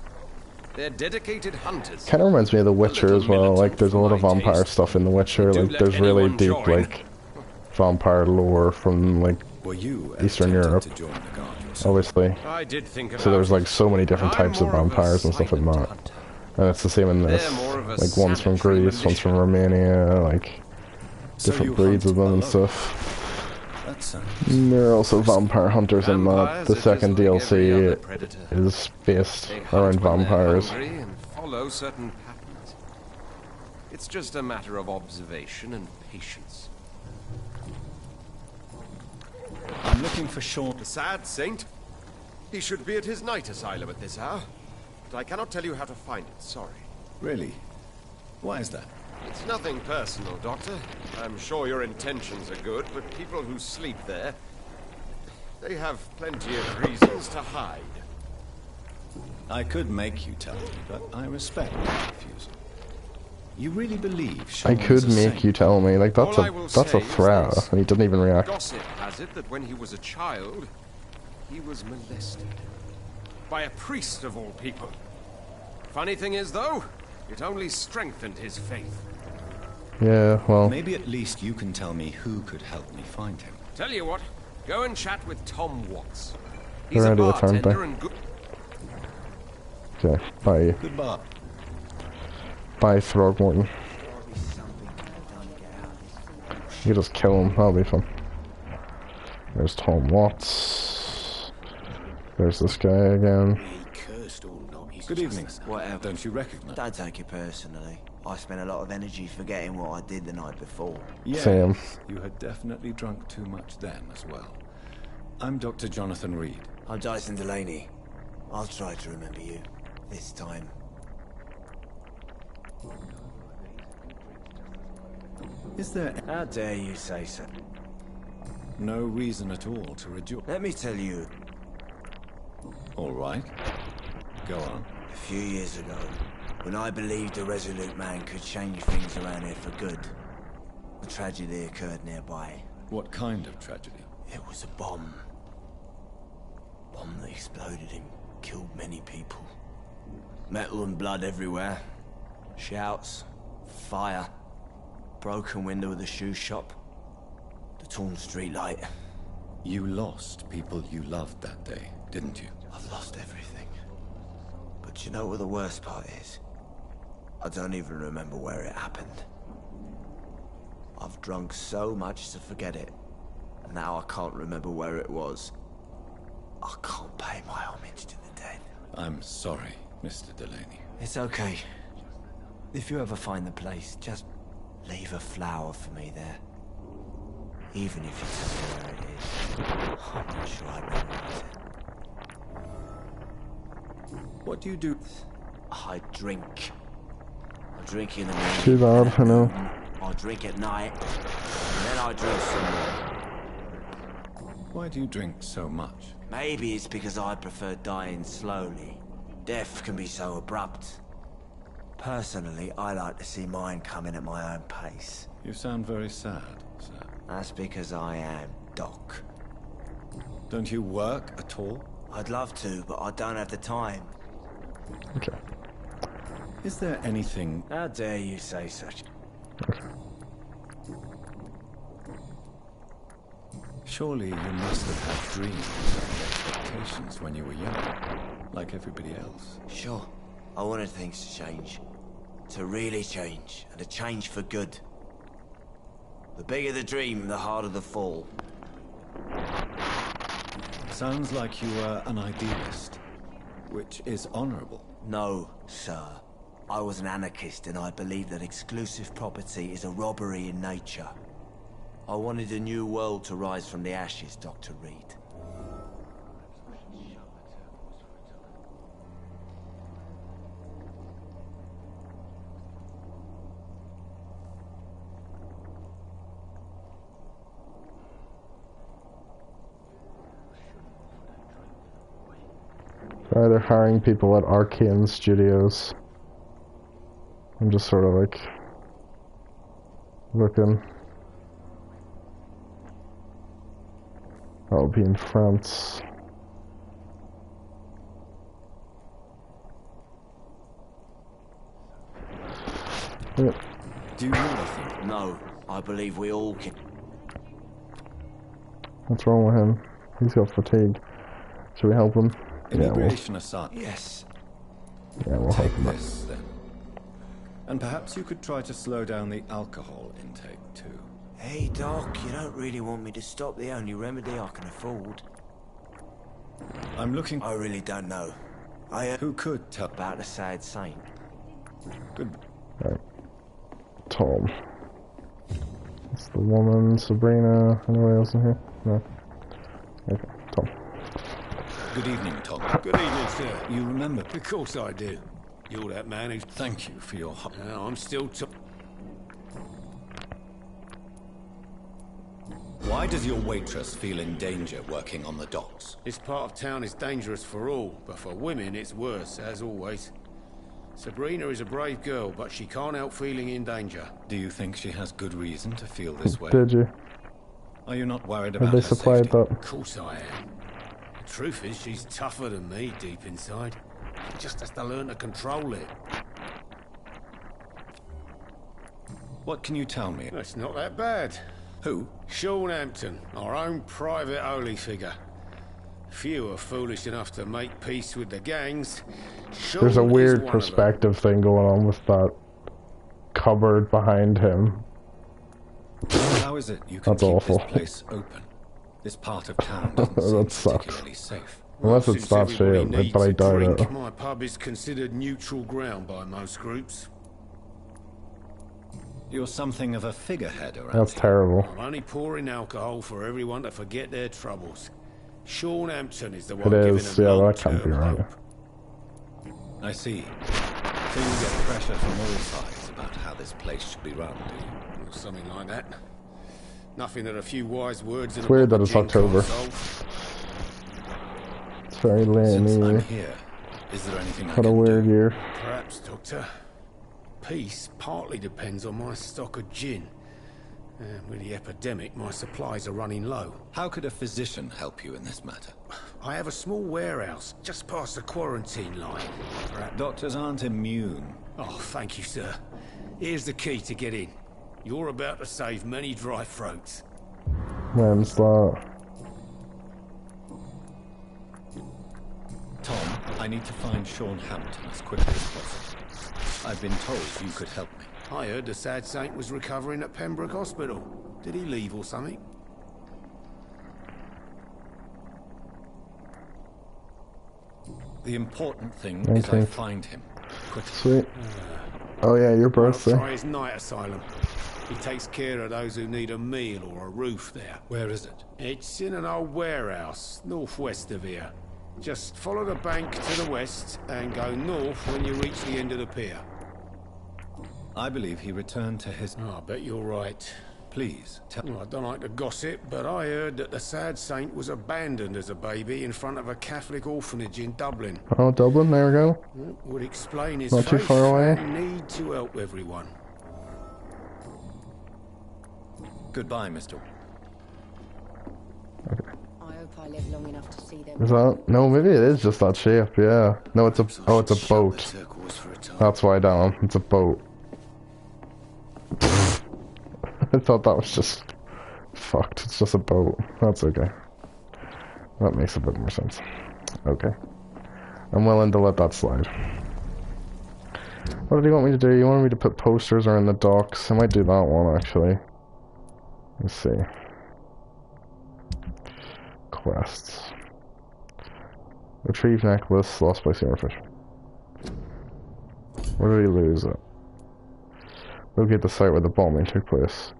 They're dedicated hunters. Kind of reminds me of The Witcher as well. Like, there's a lot of vampire stuff in The Witcher. Like, there's really deep, like, vampire lore from, like, Eastern Europe. Obviously. I did think So there's, like, so many different types of vampires and stuff like that. And it's the same in this. Like, one's from Greece, one's from Romania, like, different breeds of them and stuff. And there are also vampire hunters in that. The second DLC is based around vampires. And follow certain patterns. It's just a matter of observation and patience. I'm looking for Sean. The sad saint. He should be at his night asylum at this hour. But I cannot tell you how to find it, sorry. Really? Why is that? It's nothing personal, Doctor. I'm sure your intentions are good, but people who sleep there, they have plenty of reasons to hide. I could make you tell me, but I respect your refusal. You really believe I Sean's could a make saint? you tell me. Like, that's All I will a say is threat. this. And he didn't even react. Gossip has it that when he was a child, he was molested. By a priest of all people. Funny thing is, though, it only strengthened his faith. Yeah, well... Maybe at least you can tell me who could help me find him. Tell you what, go and chat with Tom Watts. They're He's a out of the town, bartender they? and good... Okay, bye. Goodbye. Bye, Throgmorton. You just kill him, that'll be fun. There's Tom Watts. There's this guy again. Good evening. Whatever. Don't you recognize? Don't take it personally. I spent a lot of energy forgetting what I did the night before. Yes, Sam. you had definitely drunk too much then as well. I'm Dr. Jonathan Reed. I'm Dyson Delaney. I'll try to remember you. This time. Is there... How dare you say so? No reason at all to rejoice. Let me tell you. All right. Go on. A few years ago, when I believed a resolute man could change things around here for good, a tragedy occurred nearby. What kind of tragedy? It was a bomb. Bomb that exploded and killed many people. Metal and blood everywhere. Shouts, fire, broken window of the shoe shop, the torn street light. You lost people you loved that day, didn't you? I've lost everything. But you know what the worst part is? I don't even remember where it happened. I've drunk so much to forget it. And now I can't remember where it was. I can't pay my homage to the dead. I'm sorry, Mr. Delaney. It's okay. If you ever find the place, just leave a flower for me there. Even if you tell me where it is. I'm not sure I'd recognize it. What do you do? I drink. I drink in the morning. Too bad, I know. I drink at night. And then I drink some more. Why do you drink so much? Maybe it's because I prefer dying slowly. Death can be so abrupt. Personally, I like to see mine coming at my own pace. You sound very sad, sir. That's because I am Doc. Don't you work at all? I'd love to, but I don't have the time. Okay. Is there anything... How dare you say such... Okay. Surely you must have had dreams and expectations when you were young, like everybody else. Sure. I wanted things to change. To really change, and to change for good. The bigger the dream, the harder the fall. Sounds like you were an idealist, which is honorable. No, sir. I was an anarchist, and I believed that exclusive property is a robbery in nature. I wanted a new world to rise from the ashes, Dr. Reed. Sorry, they're hiring people at Arcane Studios. I'm just sort of like looking. That'll be in France. Yeah. Do you really think? No, I believe we all can. What's wrong with him? He's got fatigue. Should we help him? Immigration aside. Yes. Yeah, we'll help him. This then. And perhaps you could try to slow down the alcohol intake too. Hey, Doc, you don't really want me to stop the only remedy I can afford. I'm looking... I really don't know. Who could tell... About the sad saint. Good. Right. Tom. It's the woman, Sabrina. Anyone else in here? No. Okay, Tom. Good evening, Tom. Good evening, sir. You remember? Of course I do. You're that man who... Thank you for your... I'm still... Why does your waitress feel in danger working on the docks? This part of town is dangerous for all, but for women it's worse, as always. Sabrina is a brave girl, but she can't help feeling in danger. Do you think she has good reason to feel this way? Did you? Are you not worried Have about they her supplied safety? that? Of course I am. The truth is, she's tougher than me deep inside. She just has to learn to control it. What can you tell me? It's not that bad. Who? Sean Hampton, our own private holy figure. Few are foolish enough to make peace with the gangs. Sean There's a weird is perspective thing going on with that cupboard behind him. How is it you can That's keep awful. this place open? This part of town doesn't seem That sucks. particularly safe. Unless it's not shit, but I doubt it. My pub is considered neutral ground by most groups. You're something of a figurehead around That's here. terrible. I'm only pouring alcohol for everyone to forget their troubles. Sean Hampton is the It one giving is, them yeah, that can't be long-term right. hope. I see. So you get pressure from all sides about how this place should be run, do you? Or something like that. Nothing that a few wise words It's and a weird that bottle it's of gin can't October. solve. It's very late in Since the I'm year. here, is there anything I What a can weird do? year. Perhaps, Doctor. Peace partly depends on my stock of gin. With the epidemic, my supplies are running low. How could a physician help you in this matter? I have a small warehouse just past the quarantine line. Doctors aren't immune. Oh, thank you, sir. Here's the key to get in. You're about to save many dry throats. When's that? Tom, I need to find Sean Hampton as quickly as possible. I've been told you could help me. I heard the sad saint was recovering at Pembroke Hospital. Did he leave or something? The important thing Okay. is I find him quickly. Sweet. Oh yeah, your I'll birthday. try his night asylum. He takes care of those who need a meal or a roof there. Where is it? It's in an old warehouse, northwest of here. Just follow the bank to the west and go north when you reach the end of the pier. I believe he returned to his... Oh, I bet you're right. Please, tell... Well, I don't like to gossip, but I heard that the sad saint was abandoned as a baby in front of a Catholic orphanage in Dublin. Oh, Dublin, there we go. It would explain his Not too faith far away. and need to help everyone. Goodbye, Mr. Okay. hope I live long enough to see them. Is that? No, maybe it is just that shape, yeah. No, it's a... Oh, it's a boat. That's why down. It's a boat. I thought that was just... fucked. It's just a boat. That's okay. That makes a bit more sense. Okay. I'm willing to let that slide. What did you want me to do? You wanted me to put posters around the docks. I might do that one, actually. Let's see. Quests. Retrieve necklace lost by sailorfish. Where did he lose it? Locate the site where the bombing took place.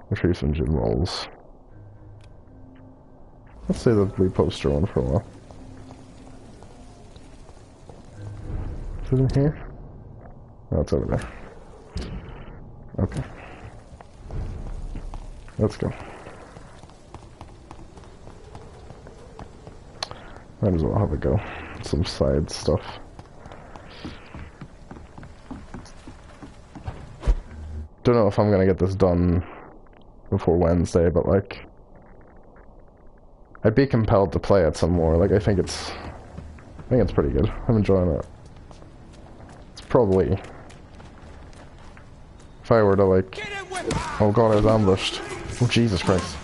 Retrieve some gin rolls. Let's say the blue poster one for a while. Is it in here? No, it's over there. Okay. Let's go. Might as well have a go. Some side stuff. Don't know if I'm gonna get this done before Wednesday, but like... I'd be compelled to play it some more. Like, I think it's pretty good. I'm enjoying it. It's probably... If I were to like... Oh god, I was ambushed. Oh Jesus Christ.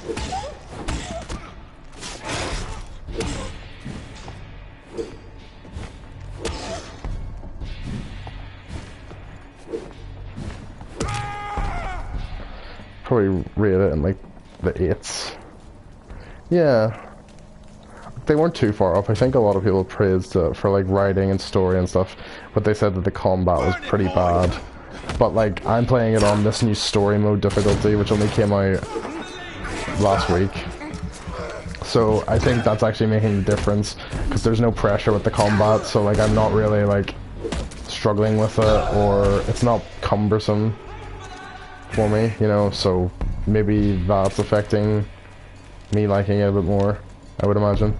Probably rate it in like the 8s. Yeah. They weren't too far off. I think a lot of people praised it for like writing and story and stuff, but they said that the combat was pretty bad. But like, I'm playing it on this new story mode difficulty, which only came out last week. So I think that's actually making a difference, because there's no pressure with the combat, so like I'm not really like struggling with it, or it's not cumbersome for me, you know, so maybe that's affecting me liking it a bit more, I would imagine.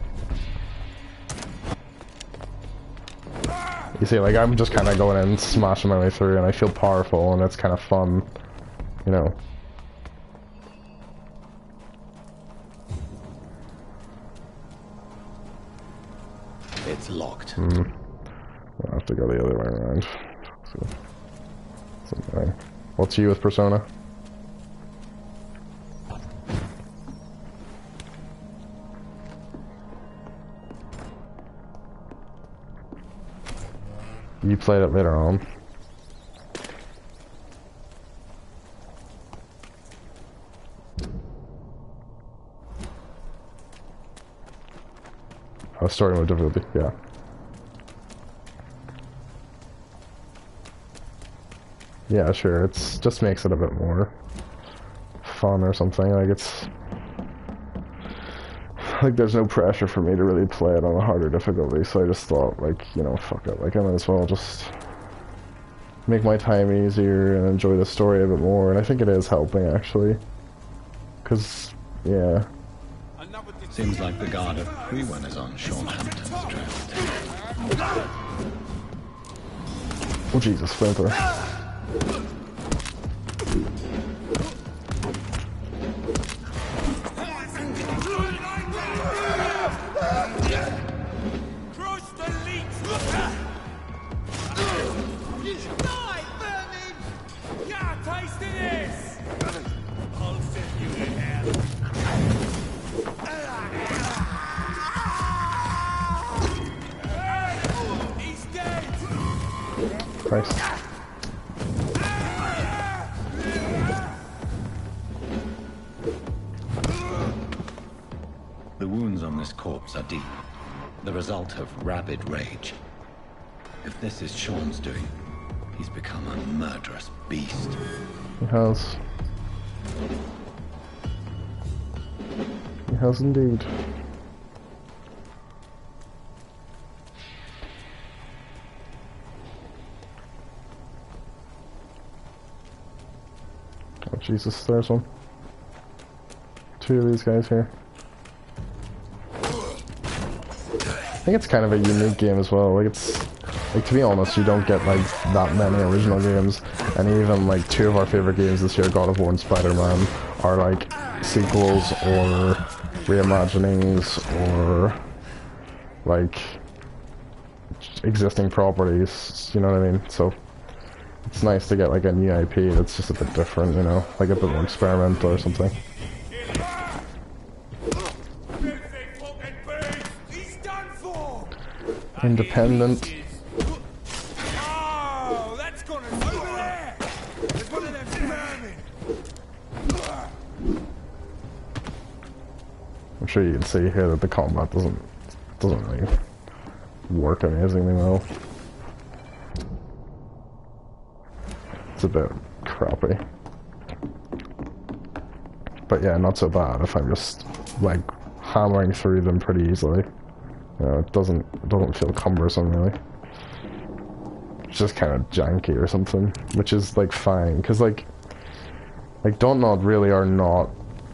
You see, like, I'm just kind of going in and smashing my way through, and I feel powerful, and it's kind of fun, you know. It's locked. I'll have to go the other way around. So, what's you with Persona? You played it later on. Oh, story mode difficulty, yeah. Yeah, sure, it's just makes it a bit more fun or something, like it's... Like, there's no pressure for me to really play it on a harder difficulty, so I just thought, like, you know, fuck it, like, I might as well just make my time easier and enjoy the story a bit more, and I think it is helping, actually. Because, yeah. Seems like the guard of Prewen is on Sean Hampton's trail. Oh, Jesus, flamethrower. Christ. The wounds on this corpse are deep, the result of rabid rage. If this is Sean's doing, he's become a murderous beast. He has. He has indeed. Oh Jesus, there's one. Two of these guys here. I think it's kind of a unique game as well. Like, it's like, to be honest, you don't get like that many original games, and even like two of our favorite games this year, God of War and Spider-Man, are like sequels or reimaginings or like existing properties, you know what I mean? So it's nice to get like a new IP that's just a bit different, you know, like a bit more experimental or something. Independent. Oh, that's gonna over there. There's one of them vermin. I'm sure you can see here that the combat doesn't really work amazingly well. It's a bit crappy. But yeah, not so bad if I'm just like hammering through them pretty easily. You know, it doesn't feel cumbersome really. It's just kind of janky or something, which is like fine, because like Dontnod really are not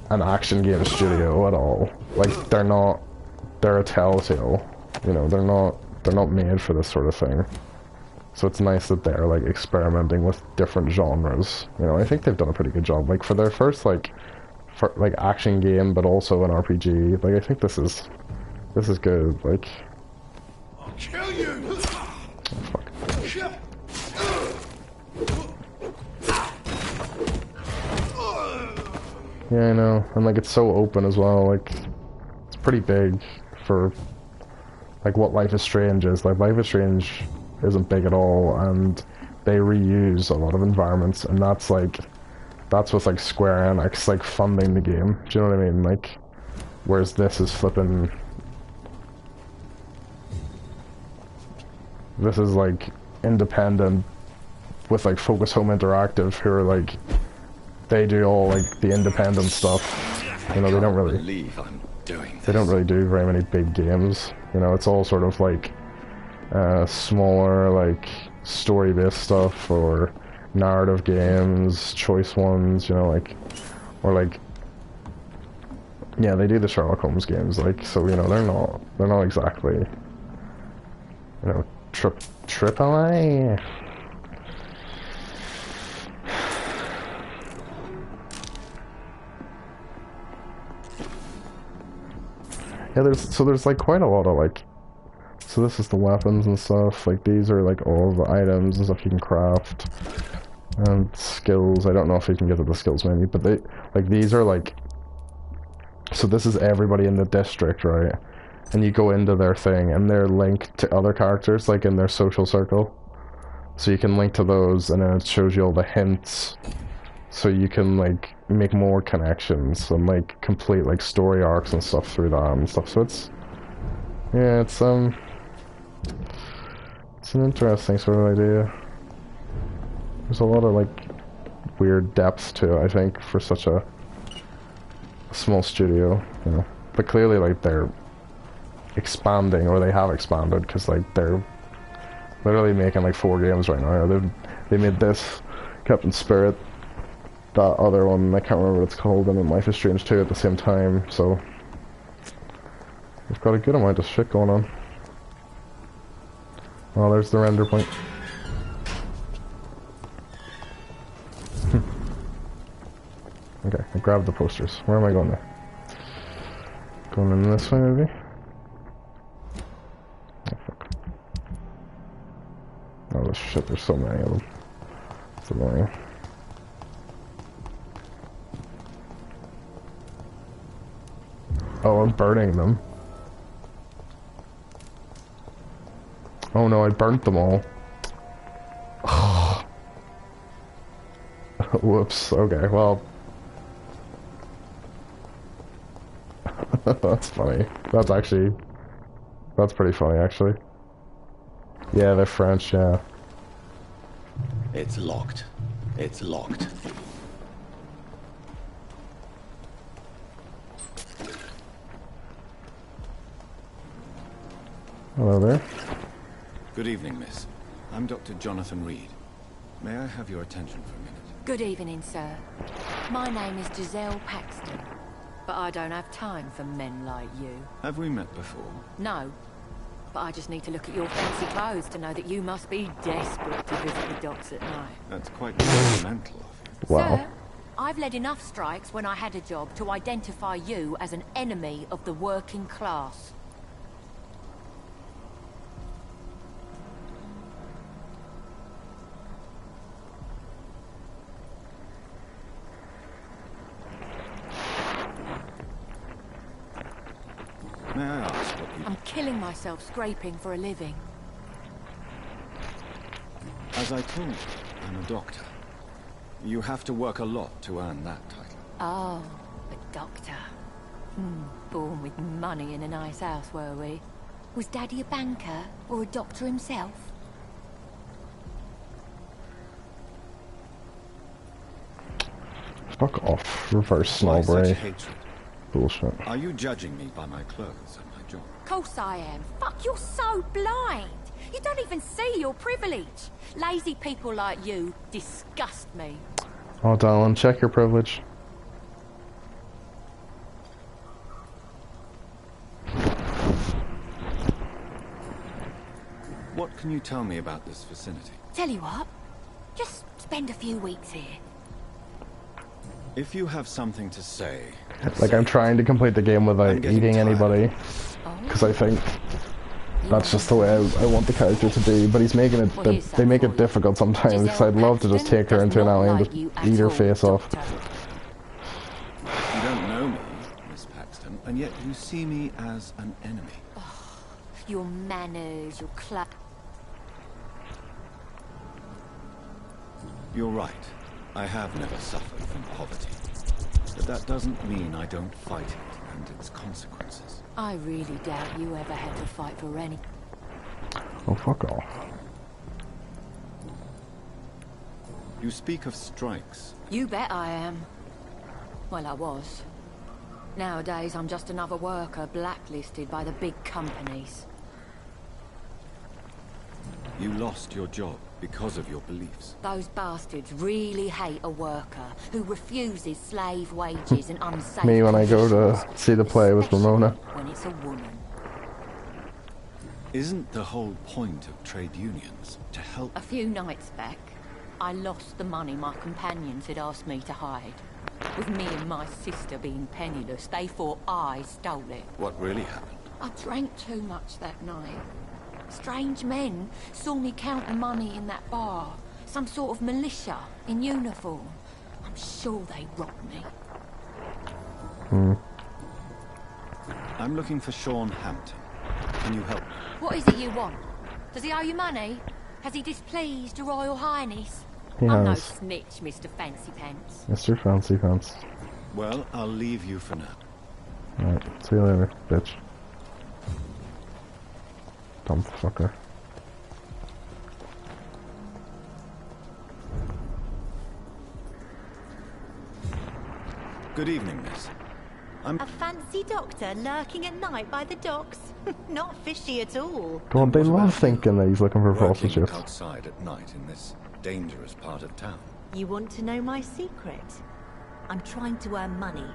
an action game studio at all. Like they're a Telltale, you know, they're not made for this sort of thing. So it's nice that they're like experimenting with different genres. You know, I think they've done a pretty good job. Like for their first like action game, but also an RPG. Like I think this is good. Like, I'll kill you. Oh, fuck. Yeah, I know, and like it's so open as well. Like it's pretty big for like what Life is Strange is. Like Life is Strange isn't big at all, and they reuse a lot of environments, and that's with like Square Enix like funding the game. Do you know what I mean? Like, whereas this is flipping. This is like independent with like Focus Home Interactive, who are like, they do all like the independent stuff. You know, they don't really do very many big games. You know, it's all sort of like smaller like story-based stuff or narrative games, choice ones. You know, like, or like, yeah, they do the Sherlock Holmes games. Like, so you know, they're not exactly, you know, AAA. Yeah, there's like quite a lot of like, so this is the weapons and stuff. Like these are like all the items and stuff you can craft, and skills. I don't know if you can get to the skills menu, but they like these are like. So this is everybody in the district, right? And you go into their thing, and they're linked to other characters, like in their social circle. So you can link to those, and then it shows you all the hints. So you can like make more connections and like complete like story arcs and stuff through that and stuff. So it's an interesting sort of idea. There's a lot of like weird depth to it, I think, for such a small studio, you know. But clearly like they're expanding, or they have expanded, because like they're literally making like 4 games right now. They made this, Captain Spirit, that other one, I can't remember what it's called, and then Life is Strange 2 at the same time, so we've got a good amount of shit going on. Oh, there's the render point. Okay, I grabbed the posters. Where am I going there? Going in this way, maybe? Oh, fuck. Oh, shit, there's so many of them. It's annoying. Oh, I'm burning them. Oh no, I burnt them all. Whoops, okay, well. That's funny. That's pretty funny, actually. Yeah, they're French, yeah. It's locked. It's locked. Hello there. Good evening, miss. I'm Dr. Jonathan Reed. May I have your attention for a minute? Good evening, sir. My name is Giselle Paxton, but I don't have time for men like you. Have we met before? No, but I just need to look at your fancy clothes to know that you must be desperate to visit the docks at night. That's quite sentimental of you. Wow. Sir, I've led enough strikes when I had a job to identify you as an enemy of the working class. May I ask what you... I'm killing myself scraping for a living. As I told you, I'm a doctor. You have to work a lot to earn that title. Oh, a doctor. Born with money in a nice house, were we? Was Daddy a banker or a doctor himself? Fuck off. Reverse Why snowberry. such hatred? Bullshit. Are you judging me by my clothes and my job? Course I am. Fuck, you're so blind. You don't even see your privilege. Lazy people like you disgust me. Oh, darling, check your privilege. What can you tell me about this vicinity? Tell you what, just spend a few weeks here. If you have something to say... Like, I'm trying to complete the game without eating anybody. Because I think that's just the way I want the character to be. But he's making it... They make it difficult sometimes, because I'd love to just take her into an alley and just eat her face off. You don't know me, Miss Paxton, and yet you see me as an enemy. Oh, your manners, your class. You're right. I have never suffered from poverty. But that doesn't mean I don't fight it and its consequences. I really doubt you ever had to fight for any. Oh, fuck off. You speak of strikes. You bet I am. Well, I was. Nowadays, I'm just another worker blacklisted by the big companies. You lost your job because of your beliefs. Those bastards really hate a worker who refuses slave wages and unsafe Me when I go to see the play with Ramona. when it's a woman. Isn't the whole point of trade unions to help? A few nights back, I lost the money my companions had asked me to hide. With me and my sister being penniless, they thought I stole it. What really happened? I drank too much that night. Strange men saw me count the money in that bar. Some sort of militia in uniform. I'm sure they robbed me. I'm looking for Sean Hampton. Can you help me? What is it you want? Does he owe you money? Has he displeased your Royal Highness? He I'm no has. snitch, Mr. Fancy Pants. Mr. Fancy Pants. Well, I'll leave you for now. Alright, see you later, bitch. Dumb fucker. Good evening, miss. I'm... A fancy doctor lurking at night by the docks? Not fishy at all. God, they love thinking that he's looking for working prostitutes. outside at night in this dangerous part of town. You want to know my secret? I'm trying to earn money.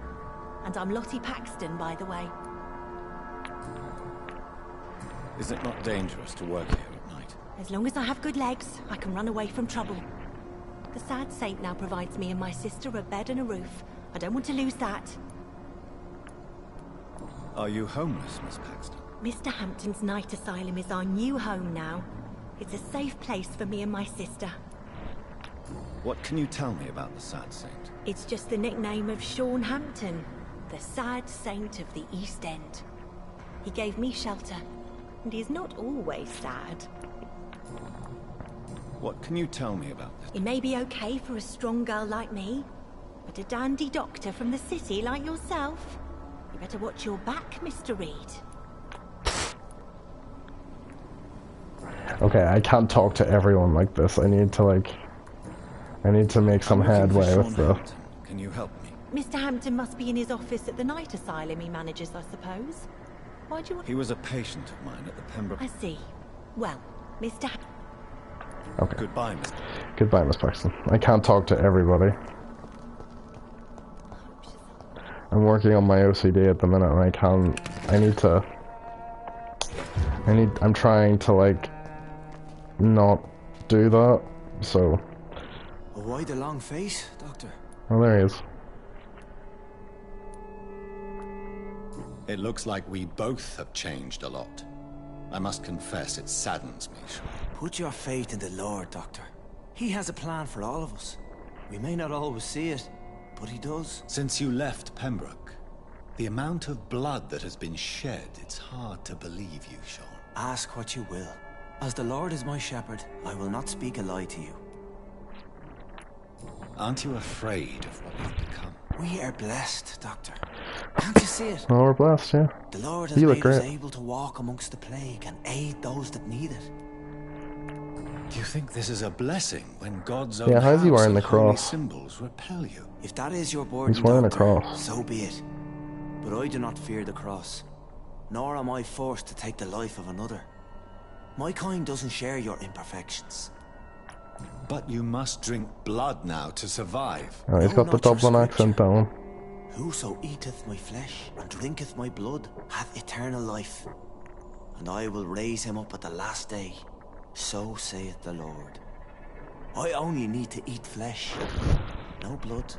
And I'm Lottie Paxton, by the way. Is it not dangerous to work here at night? As long as I have good legs, I can run away from trouble. The sad saint now provides me and my sister a bed and a roof. I don't want to lose that. Are you homeless, Miss Paxton? Mr. Hampton's night asylum is our new home now. It's a safe place for me and my sister. What can you tell me about the sad saint? It's just the nickname of Sean Hampton, the sad saint of the East End. He gave me shelter, and he's not always sad. What can you tell me about this? It may be okay for a strong girl like me, but a dandy doctor from the city like yourself, you better watch your back, Mr. Reed. Okay, I can't talk to everyone like this. I need to make some headway with the... Can you help me? Mr. Hampton must be in his office at the night asylum he manages, I suppose. Why do you want... He was a patient of mine at the Pembroke... I see. Well, Mr. Okay. Goodbye, Miss... Goodbye, Miss Paxton. I can't talk to everybody. I'm working on my OCD at the minute and I can't... I'm trying to, like, not do that, so... Why the long face, Doctor? Oh, there he is. It looks like we both have changed a lot. I must confess, it saddens me. Put your faith in the Lord, Doctor. He has a plan for all of us. We may not always see it, but he does. Since you left Pembroke, the amount of blood that has been shed, it's hard to believe you, Sean. Ask what you will. As the Lord is my shepherd, I will not speak a lie to you. Aren't you afraid of what you've become? We are blessed, Doctor. Can't you see it? Oh, we're blessed, yeah. The Lord has made us able to walk amongst the plague and aid those that need it. Do you think this is a blessing when God's Yeah, own how's he house wearing and the holy cross? symbols repel you? If that is your burden, He's wearing a Doctor, cross. so be it. But I do not fear the cross, nor am I forced to take the life of another. My kind doesn't share your imperfections. But you must drink blood now to survive. Oh, he's got the Dublin accent down. Whoso eateth my flesh and drinketh my blood hath eternal life, and I will raise him up at the last day. So saith the Lord. I only need to eat flesh, no blood.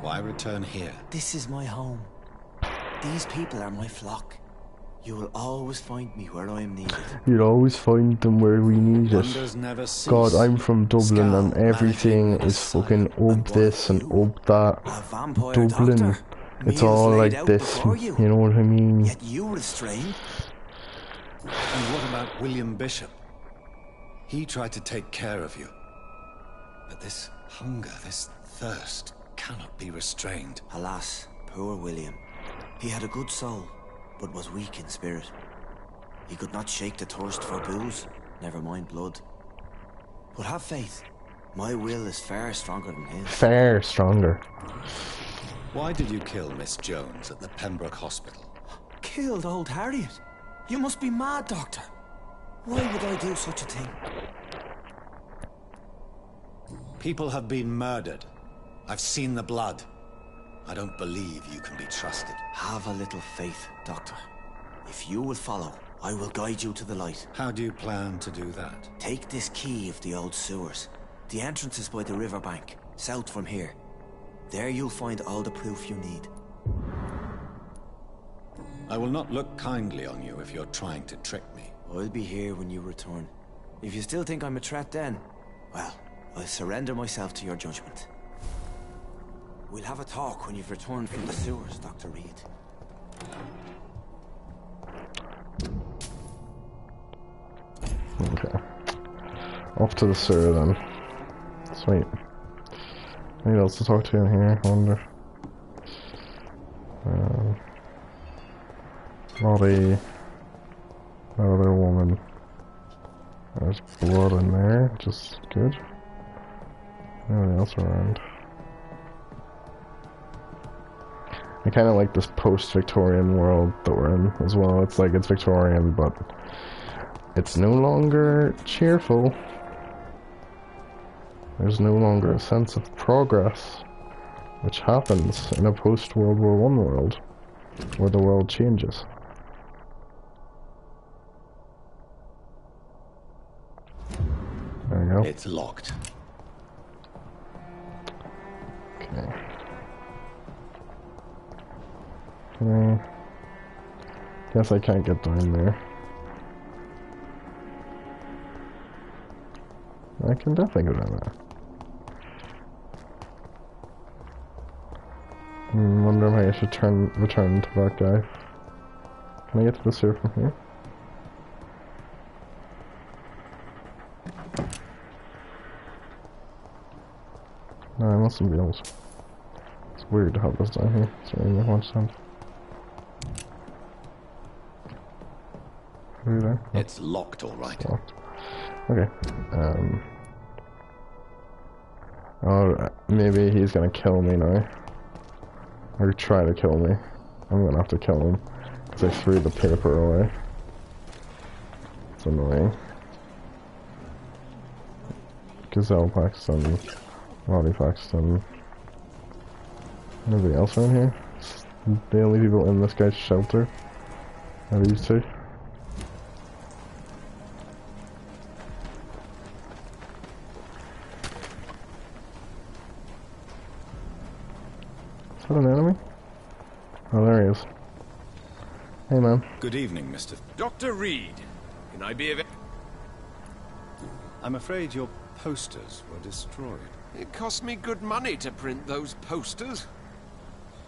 Why return here? This is my home. These people are my flock. You will always find me where I am needed. You'll always find them where we need Wonders it. never cease. God, I'm from Dublin and everything managing is fucking up this and up that. Vampyr Dublin, doctor. it's Meals all laid like out this, before you. you know what I mean? Yet you restrain. And what about William Bishop? He tried to take care of you. But this hunger, this thirst, cannot be restrained. Alas, poor William. He had a good soul, but was weak in spirit. He could not shake the thirst for booze, never mind blood. But have faith. My will is far stronger than his. Far stronger. Why did you kill Miss Jones at the Pembroke Hospital? Killed old Harriet? You must be mad, Doctor. Why would I do such a thing? People have been murdered. I've seen the blood. I don't believe you can be trusted. Have a little faith, Doctor. If you will follow, I will guide you to the light. How do you plan to do that? Take this key of the old sewers. The entrance is by the riverbank, south from here. There you'll find all the proof you need. I will not look kindly on you if you're trying to trick me. I'll be here when you return. If you still think I'm a threat then, well, I'll surrender myself to your judgment. We'll have a talk when you've returned from the sewers, Dr. Reed. Okay. Off to the sewer then. Sweet. Anything else to talk to in here, I wonder? Body. Another woman. There's blood in there, which is good. Anything else around? I kind of like this post-Victorian world that we're in as well. It's like it's Victorian, but it's no longer cheerful. There's no longer a sense of progress, which happens in a post-World War I world, where the world changes. There we go. It's locked. Okay. Guess I can't get down there. I can definitely go down there. Wonder if I should return to that guy. Can I get to the sewer from here? No, I mustn't be able to. It's weird to have this down here. It's really not much sense. Are you there? No. It's locked, all right. Locked. Okay. Oh, maybe he's gonna kill me now. Or try to kill me. I'm gonna have to kill him. Because I threw the paper away. It's annoying. Gazelle Paxton. Roddy Paxton. Nobody else around here? The only people in this guy's shelter are these two. that an enemy? Oh, there he is. Hey, man. Good evening, Mr. Dr. Reed, can I be of... I'm afraid your posters were destroyed. It cost me good money to print those posters.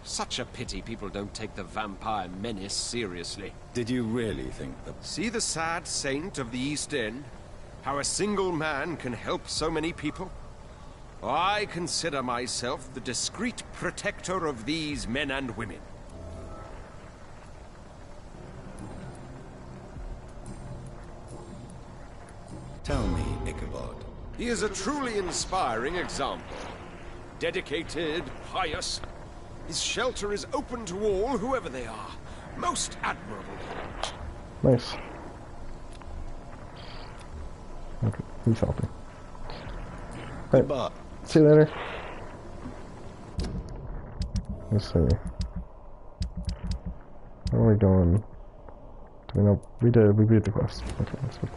Such a pity people don't take the vampire menace seriously. Did you really think that... See the sad saint of the East End? How a single man can help so many people? I consider myself the discreet protector of these men and women. Tell me, Ichabod. He is a truly inspiring example. Dedicated, pious. His shelter is open to all, whoever they are. Most admirable. Nice. Okay, he's helping. Right, see you later. Let's see. Where are we going? Do we know? We beat the quest. Okay, that's good.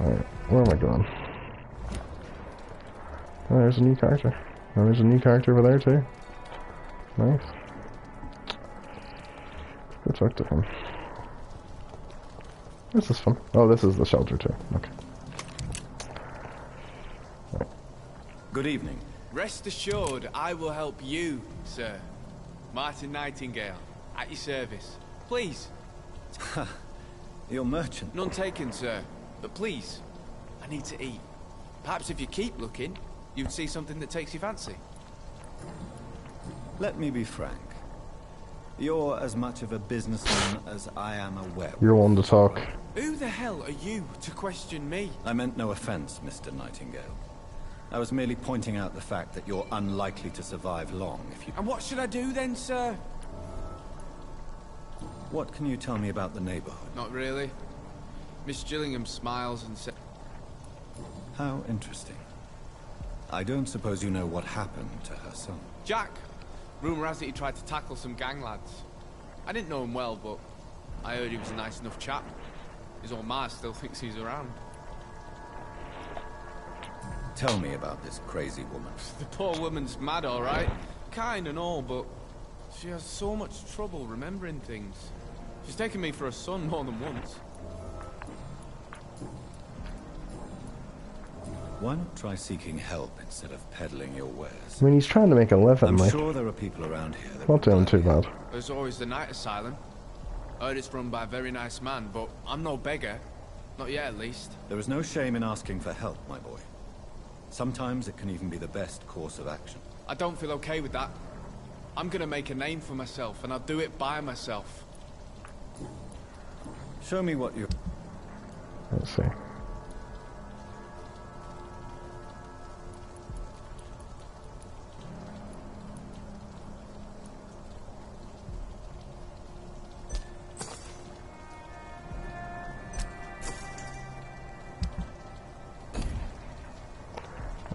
Alright, where am I going? Oh, there's a new character. Oh, there's a new character over there too. Nice. Go talk to him. This is fun. Oh, this is the shelter too. Okay. Right. Good evening. Rest assured, I will help you, sir. Martin Nightingale, at your service. Please. You're merchant. None taken, sir. But please, I need to eat. Perhaps if you keep looking, you'd see something that takes your fancy. Let me be frank. You're as much of a businessman as I am a werewolf. You're one to talk. Who the hell are you to question me? I meant no offense, Mr. Nightingale. I was merely pointing out the fact that you're unlikely to survive long if you... And what should I do then, sir? What can you tell me about the neighborhood? Not really. Miss Gillingham smiles and says... How interesting. I don't suppose you know what happened to her son. Jack! Rumour has it he tried to tackle some gang lads. I didn't know him well, but I heard he was a nice enough chap. His old ma still thinks he's around. Tell me about this crazy woman. The poor woman's mad, all right. Kind and all, but she has so much trouble remembering things. She's taken me for a son more than once. Why not try seeking help instead of peddling your wares? I mean, he's trying to make a living, I'm like. sure there are people around here that... Not doing too bad. There's always the night asylum. Heard it's run by a very nice man, but I'm no beggar. Not yet, at least. There is no shame in asking for help, my boy. Sometimes it can even be the best course of action. I don't feel okay with that. I'm gonna make a name for myself, and I'll do it by myself. Show me what you... Let's see.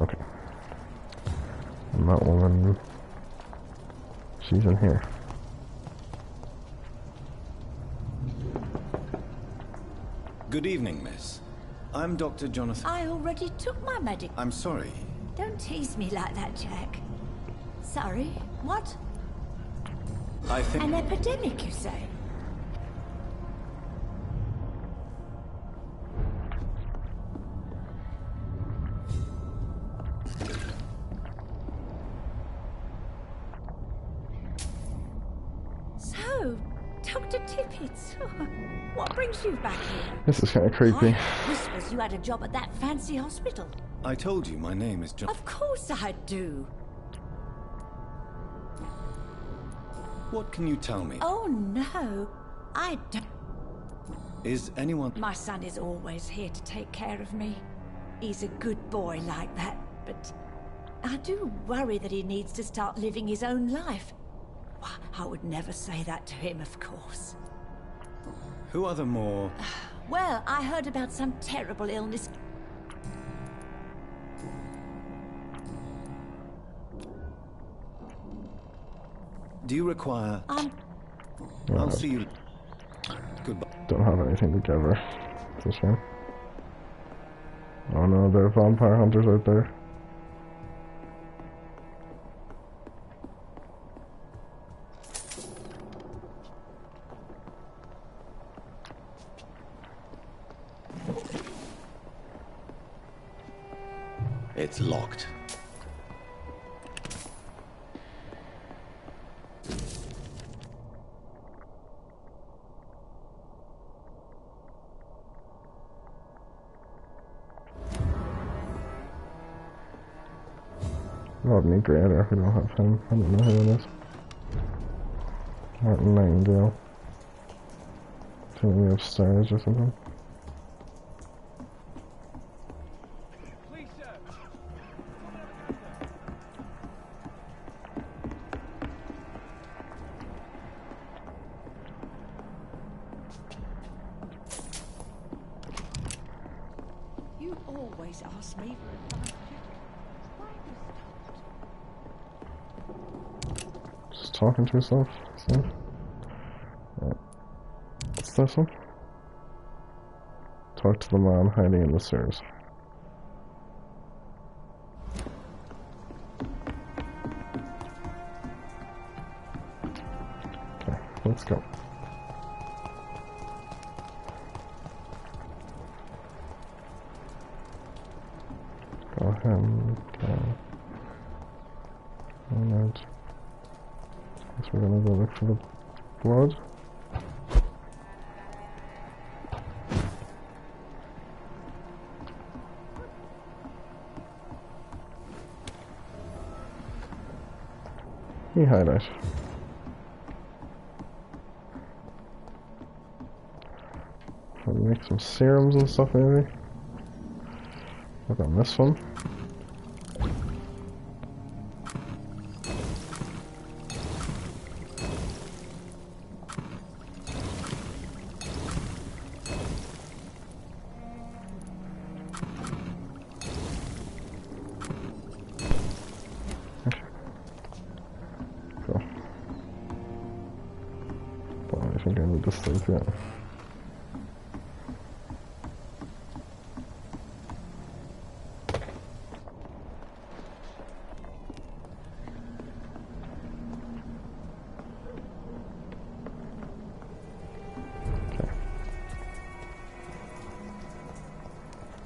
Okay. And that woman, she's in here. Good evening, miss. I'm Dr. Jonathan. I already took my medic. I'm sorry. Don't tease me like that, Jack. Sorry, what? I think... An epidemic, you say? So, Dr. Tippett, what brings you back here? This is kind of creepy. Whispers you had a job at that fancy hospital. I told you my name is John. Of course I do. What can you tell me? Oh no, I don't. Is anyone... My son is always here to take care of me. He's a good boy like that, but I do worry that he needs to start living his own life. I would never say that to him, of course. Who are the more... Well, I heard about some terrible illness. Do you require... I'll see you... Goodbye. Don't have anything to give her. This one. Oh no, there are vampire hunters out there. It's locked. Rodney Grader, if we don't have him. I don't know who it is. Martin Langdale. Maybe upstairs or something. You always ask me for advice. Just talking to herself. What's this one? Talk to the man hiding in the stairs. Okay, let's go. Go ahead. Alright. Guess we're gonna go look for the blood. Highlight. Make some serums and stuff maybe. Look on this one. Yeah.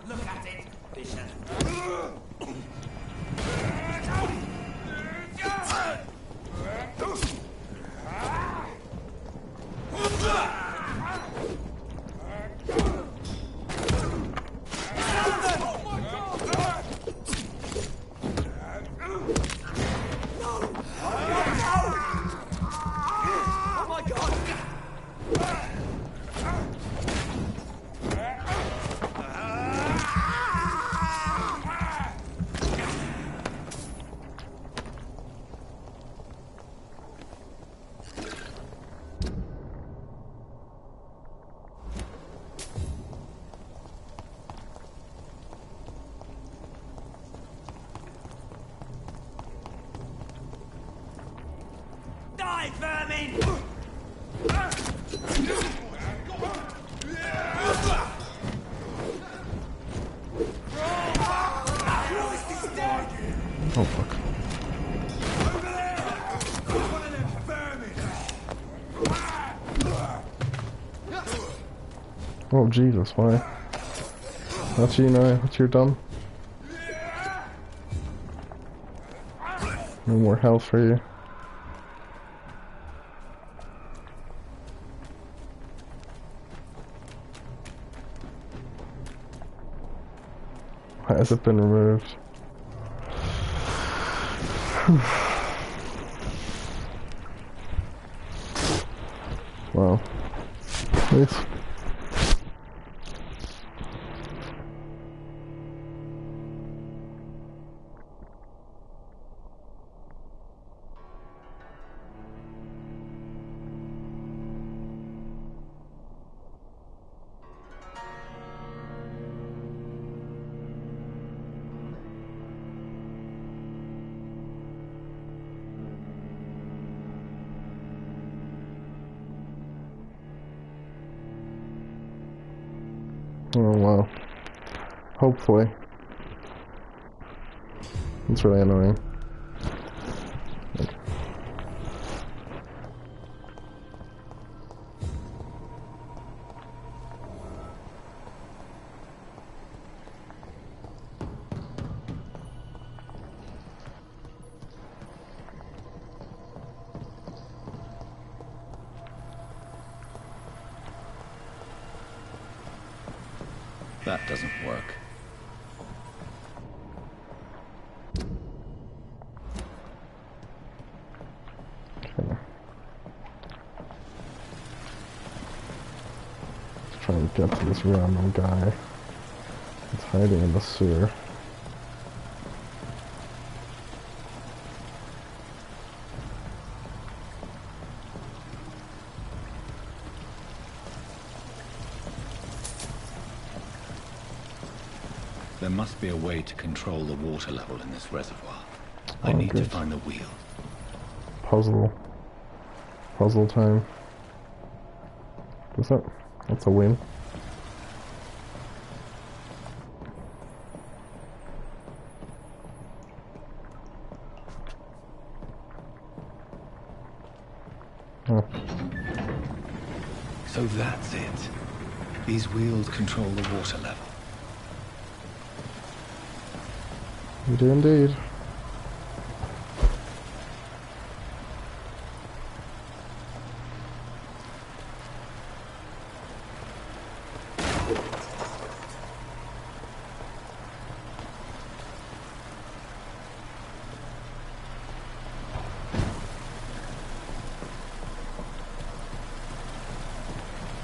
Look at it, Bishop. Die, vermin! Oh fuck. Oh Jesus, why? That's you now, that's your done. No more health for you. Why has it been removed? Wow. Nice. Oh wow. Hopefully. It's really annoying. That doesn't work. Okay. Let's try and get to this random guy. It's hiding in the sewer. There must be a way to control the water level in this reservoir. I need to find the wheel. Puzzle time. What's that? That's a win. Oh. So that's it. These wheels control the water level. You do indeed.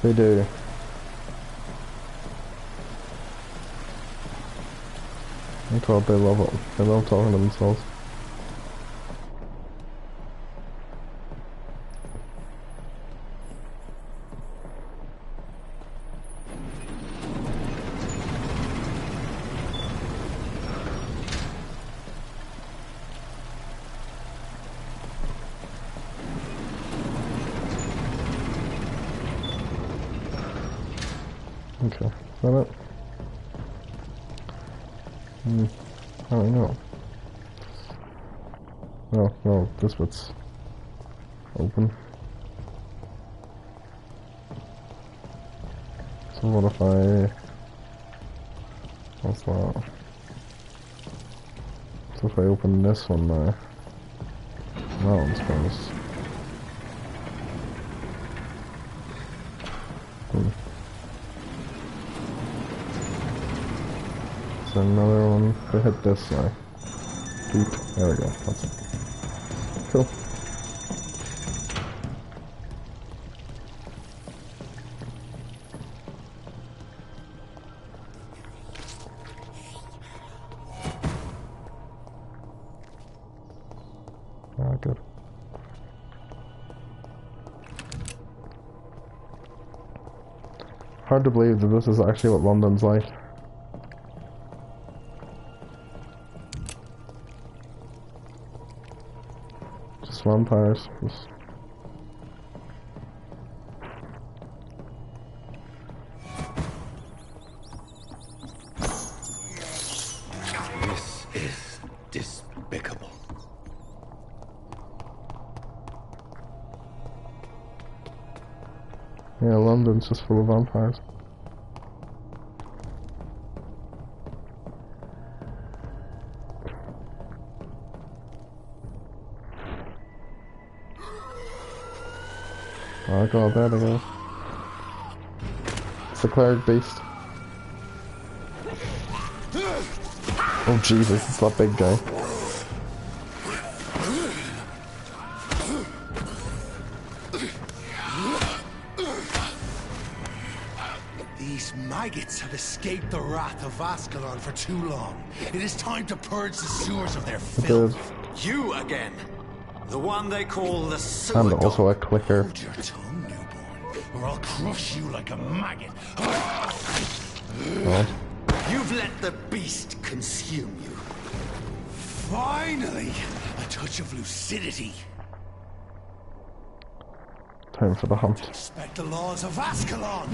They do. I thought they love it. They love talking to themselves. Okay, is that it? I don't know. No, this bit's open. So what if I... What's that? So if I open this one now, that one's closed. So another one to hit this now. Deep. There we go. That's it. Cool. Ah, good. Hard to believe that this is actually what London's like. Just vampires. Just... This is despicable. Yeah, London's just full of vampires. Oh god, there they go. It's the cleric beast. Oh Jesus, it's that big guy. These maggots have escaped the wrath of Ascalon for too long. It is time to purge the sewers of their filth. You again. The one they call the sewer And also a clicker. Hold your tongue, newborn, or I'll crush you like a maggot. Oh. You've let the beast consume you. Finally, a touch of lucidity. Time for the hunt. Respect the laws of Ascalon.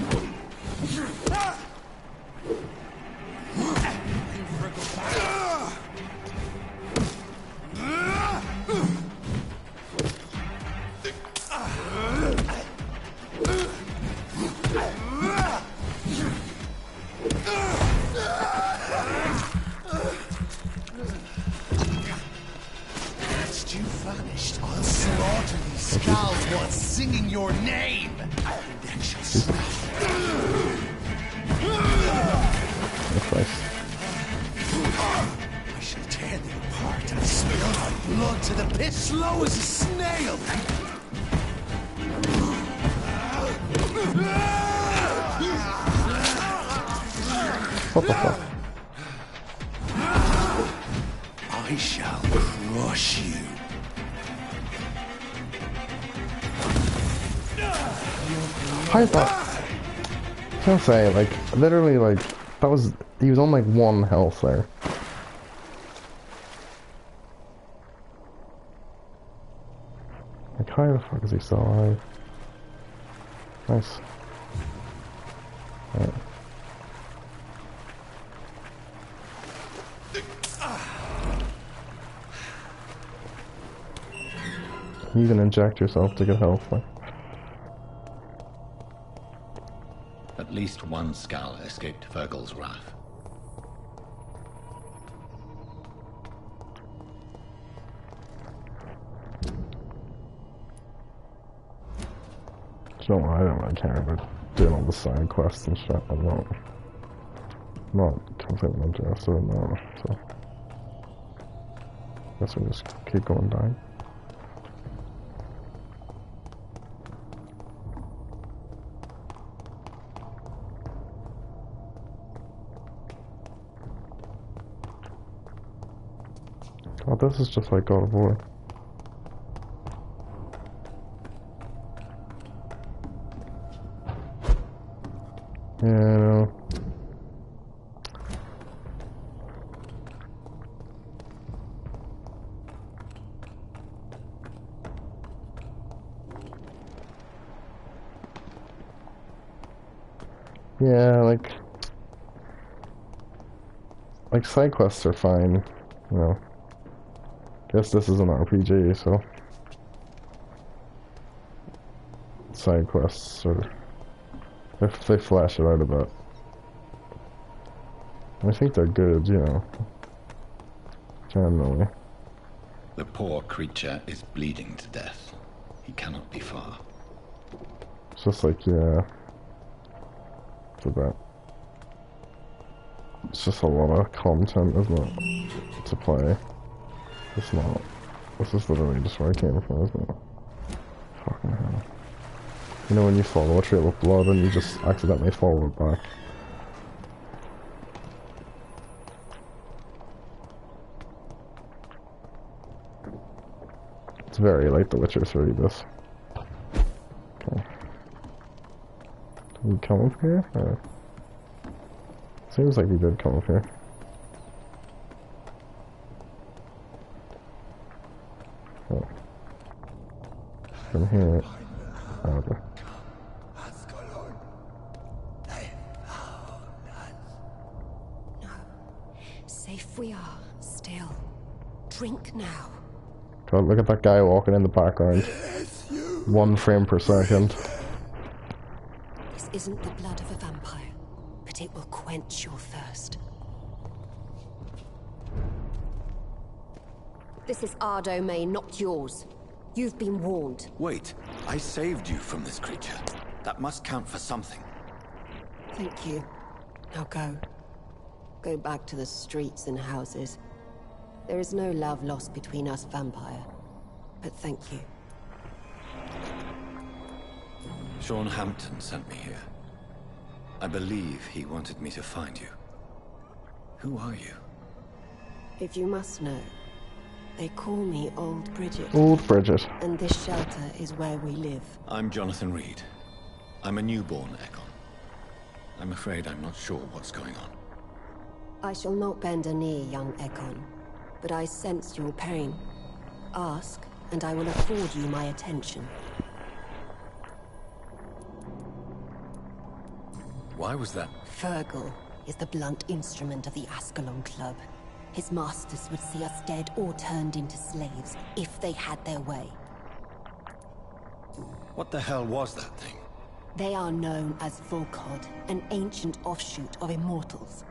Lest you vanished, I'll slaughter these skulls while singing your name. Then shall stop. slow as a snail. What the fuck? I shall crush you. I thought. I was gonna say, like, literally, like, that was. He was on like 1 health there. Like, how the fuck is he still alive? Nice. Right. You can inject yourself to get health. Like. At least one Skull escaped Fergal's wrath. So I don't really care about doing all the side quests and shit. I'm not completely interested in that. So guess we just keep going down. God, this is just like God of War. Yeah, I know. Yeah, like side quests are fine, you know. Guess this is an RPG, so side quests are, if they flash it out a bit, I think they're good, you know. Generally. The poor creature is bleeding to death. He cannot be far. It's just like, yeah, it's a bit. It's just a lot of content, isn't it, to play. It's not. This is literally just where I came from, isn't it? Fucking hell. You know when you follow a trail of blood and you just accidentally follow it back? It's very like The Witcher 3, this. Okay. Did we come up here? Seems like we did come up here. Oh. From here. Okay. Safe we are, still. Drink now. God, look at that guy walking in the background. 1 frame per second. This isn't the blood of a vampire, but it will quench your thirst. This is our domain, not yours. You've been warned. Wait, I saved you from this creature. That must count for something. Thank you. Now go. Go back to the streets and houses. There is no love lost between us, Vampire. But thank you. Sean Hampton sent me here. I believe he wanted me to find you. Who are you? If you must know, they call me Old Bridget. Old Bridget. And this shelter is where we live. I'm Jonathan Reed. I'm a newborn Ekon. I'm afraid I'm not sure what's going on. I shall not bend a knee, young Ekon, but I sense your pain. Ask, and I will afford you my attention. Why was that? Fergal is the blunt instrument of the Ascalon Club. His masters would see us dead or turned into slaves, if they had their way. What the hell was that thing? They are known as Volkod, an ancient offshoot of immortals.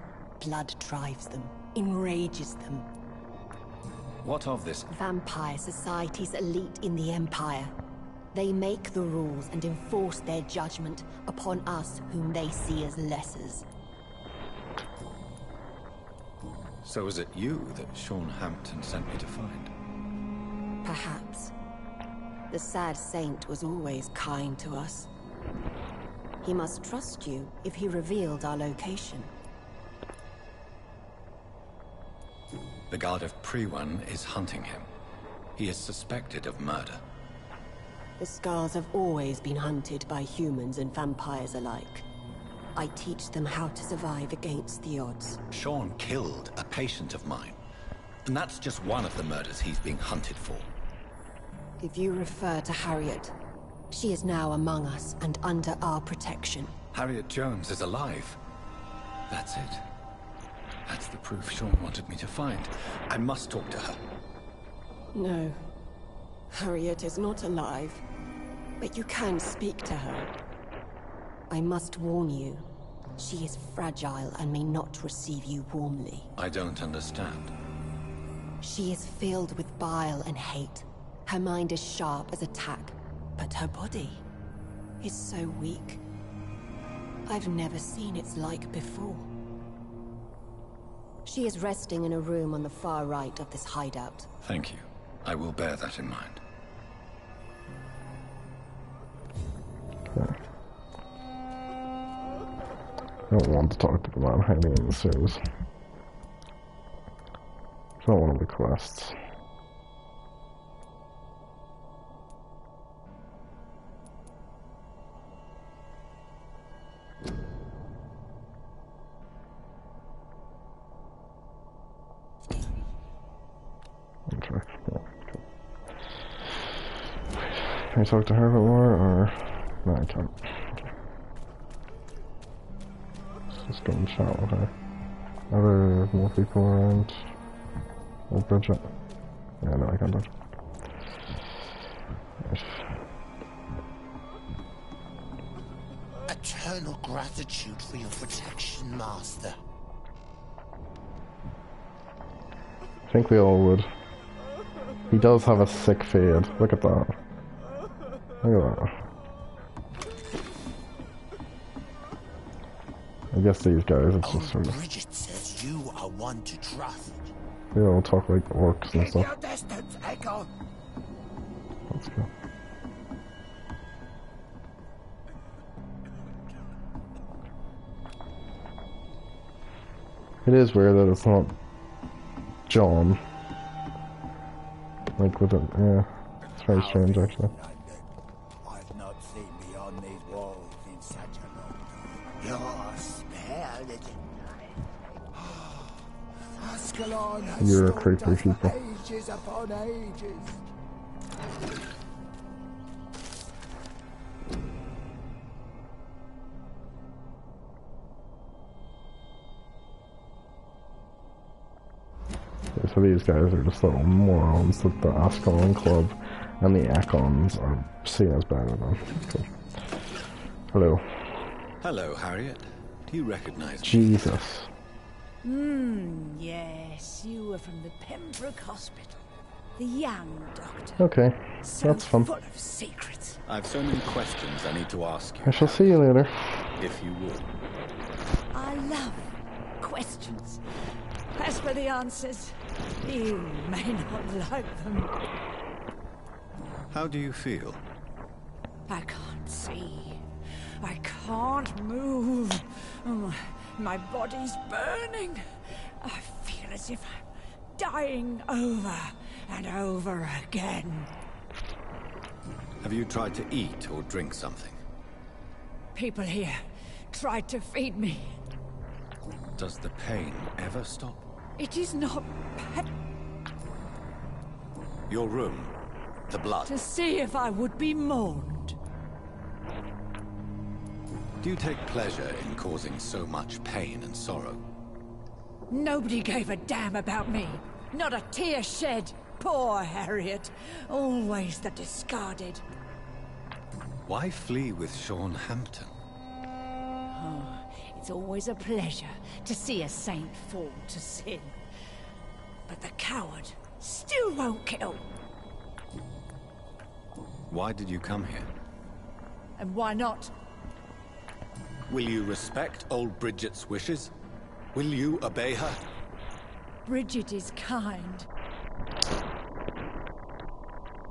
Blood drives them, enrages them. What of this? Vampire society's elite in the Empire. They make the rules and enforce their judgment upon us whom they see as lessers. So is it you that Sean Hampton sent me to find? Perhaps. The sad saint was always kind to us. He must trust you if he revealed our location. The guard of Prewan is hunting him. He is suspected of murder. The Scars have always been hunted by humans and vampires alike. I teach them how to survive against the odds. Sean killed a patient of mine. And that's just one of the murders he's being hunted for. If you refer to Harriet, she is now among us and under our protection. Harriet Jones is alive. That's it. That's the proof Sean wanted me to find. I must talk to her. No. Harriet is not alive. But you can speak to her. I must warn you. She is fragile and may not receive you warmly. I don't understand. She is filled with bile and hate. Her mind is sharp as a tack, but her body is so weak. I've never seen its like before. She is resting in a room on the far right of this hideout. Thank you. I will bear that in mind. Okay. I don't want to talk to them about hiding in the sewers. It's not one of the quests. Okay. Can I talk to her a bit more, or no? I can't. Okay. Let's go and chat with her. Are there more people around? Old Bridget? Yeah, no, I can't touch. Right. Eternal gratitude for your protection, Master. I think we all would. He does have a sick fade. Look at that. Look at that. I guess these guys, it's just sort of... Bridget says you are one to trust. They all talk like orcs and stuff. Your distance, Echo. Let's go. It is weird that it's not John. Like with it, yeah. It's very strange actually. I've not seen beyond these walls in such a long time. You're spared, Ascalon has You're a stalked creepy us for people. ages upon ages. So these guys are just little morons that the Ascalon Club and the Econs are seen as better than. Cool. Hello. Hello, Harriet. Do you recognize me? Jesus. Yes, you were from the Pembroke Hospital. The young doctor. Okay, So that's fun. full of secrets. I've so many questions I need to ask you. I shall see you later. If you would. I love questions. As for the answers, you may not like them. How do you feel? I can't see. I can't move. Oh, my body's burning. I feel as if I'm dying over and over again. Have you tried to eat or drink something? People here tried to feed me. Does the pain ever stop? It is not bad Your room, the blood. to see if I would be mourned. Do you take pleasure in causing so much pain and sorrow? Nobody gave a damn about me. Not a tear shed. Poor Harriet. Always the discarded. Why flee with Sean Hampton? Oh, it's always a pleasure to see a saint fall to sin. But the coward still won't kill. Why did you come here? And why not? Will you respect old Bridget's wishes? Will you obey her? Bridget is kind.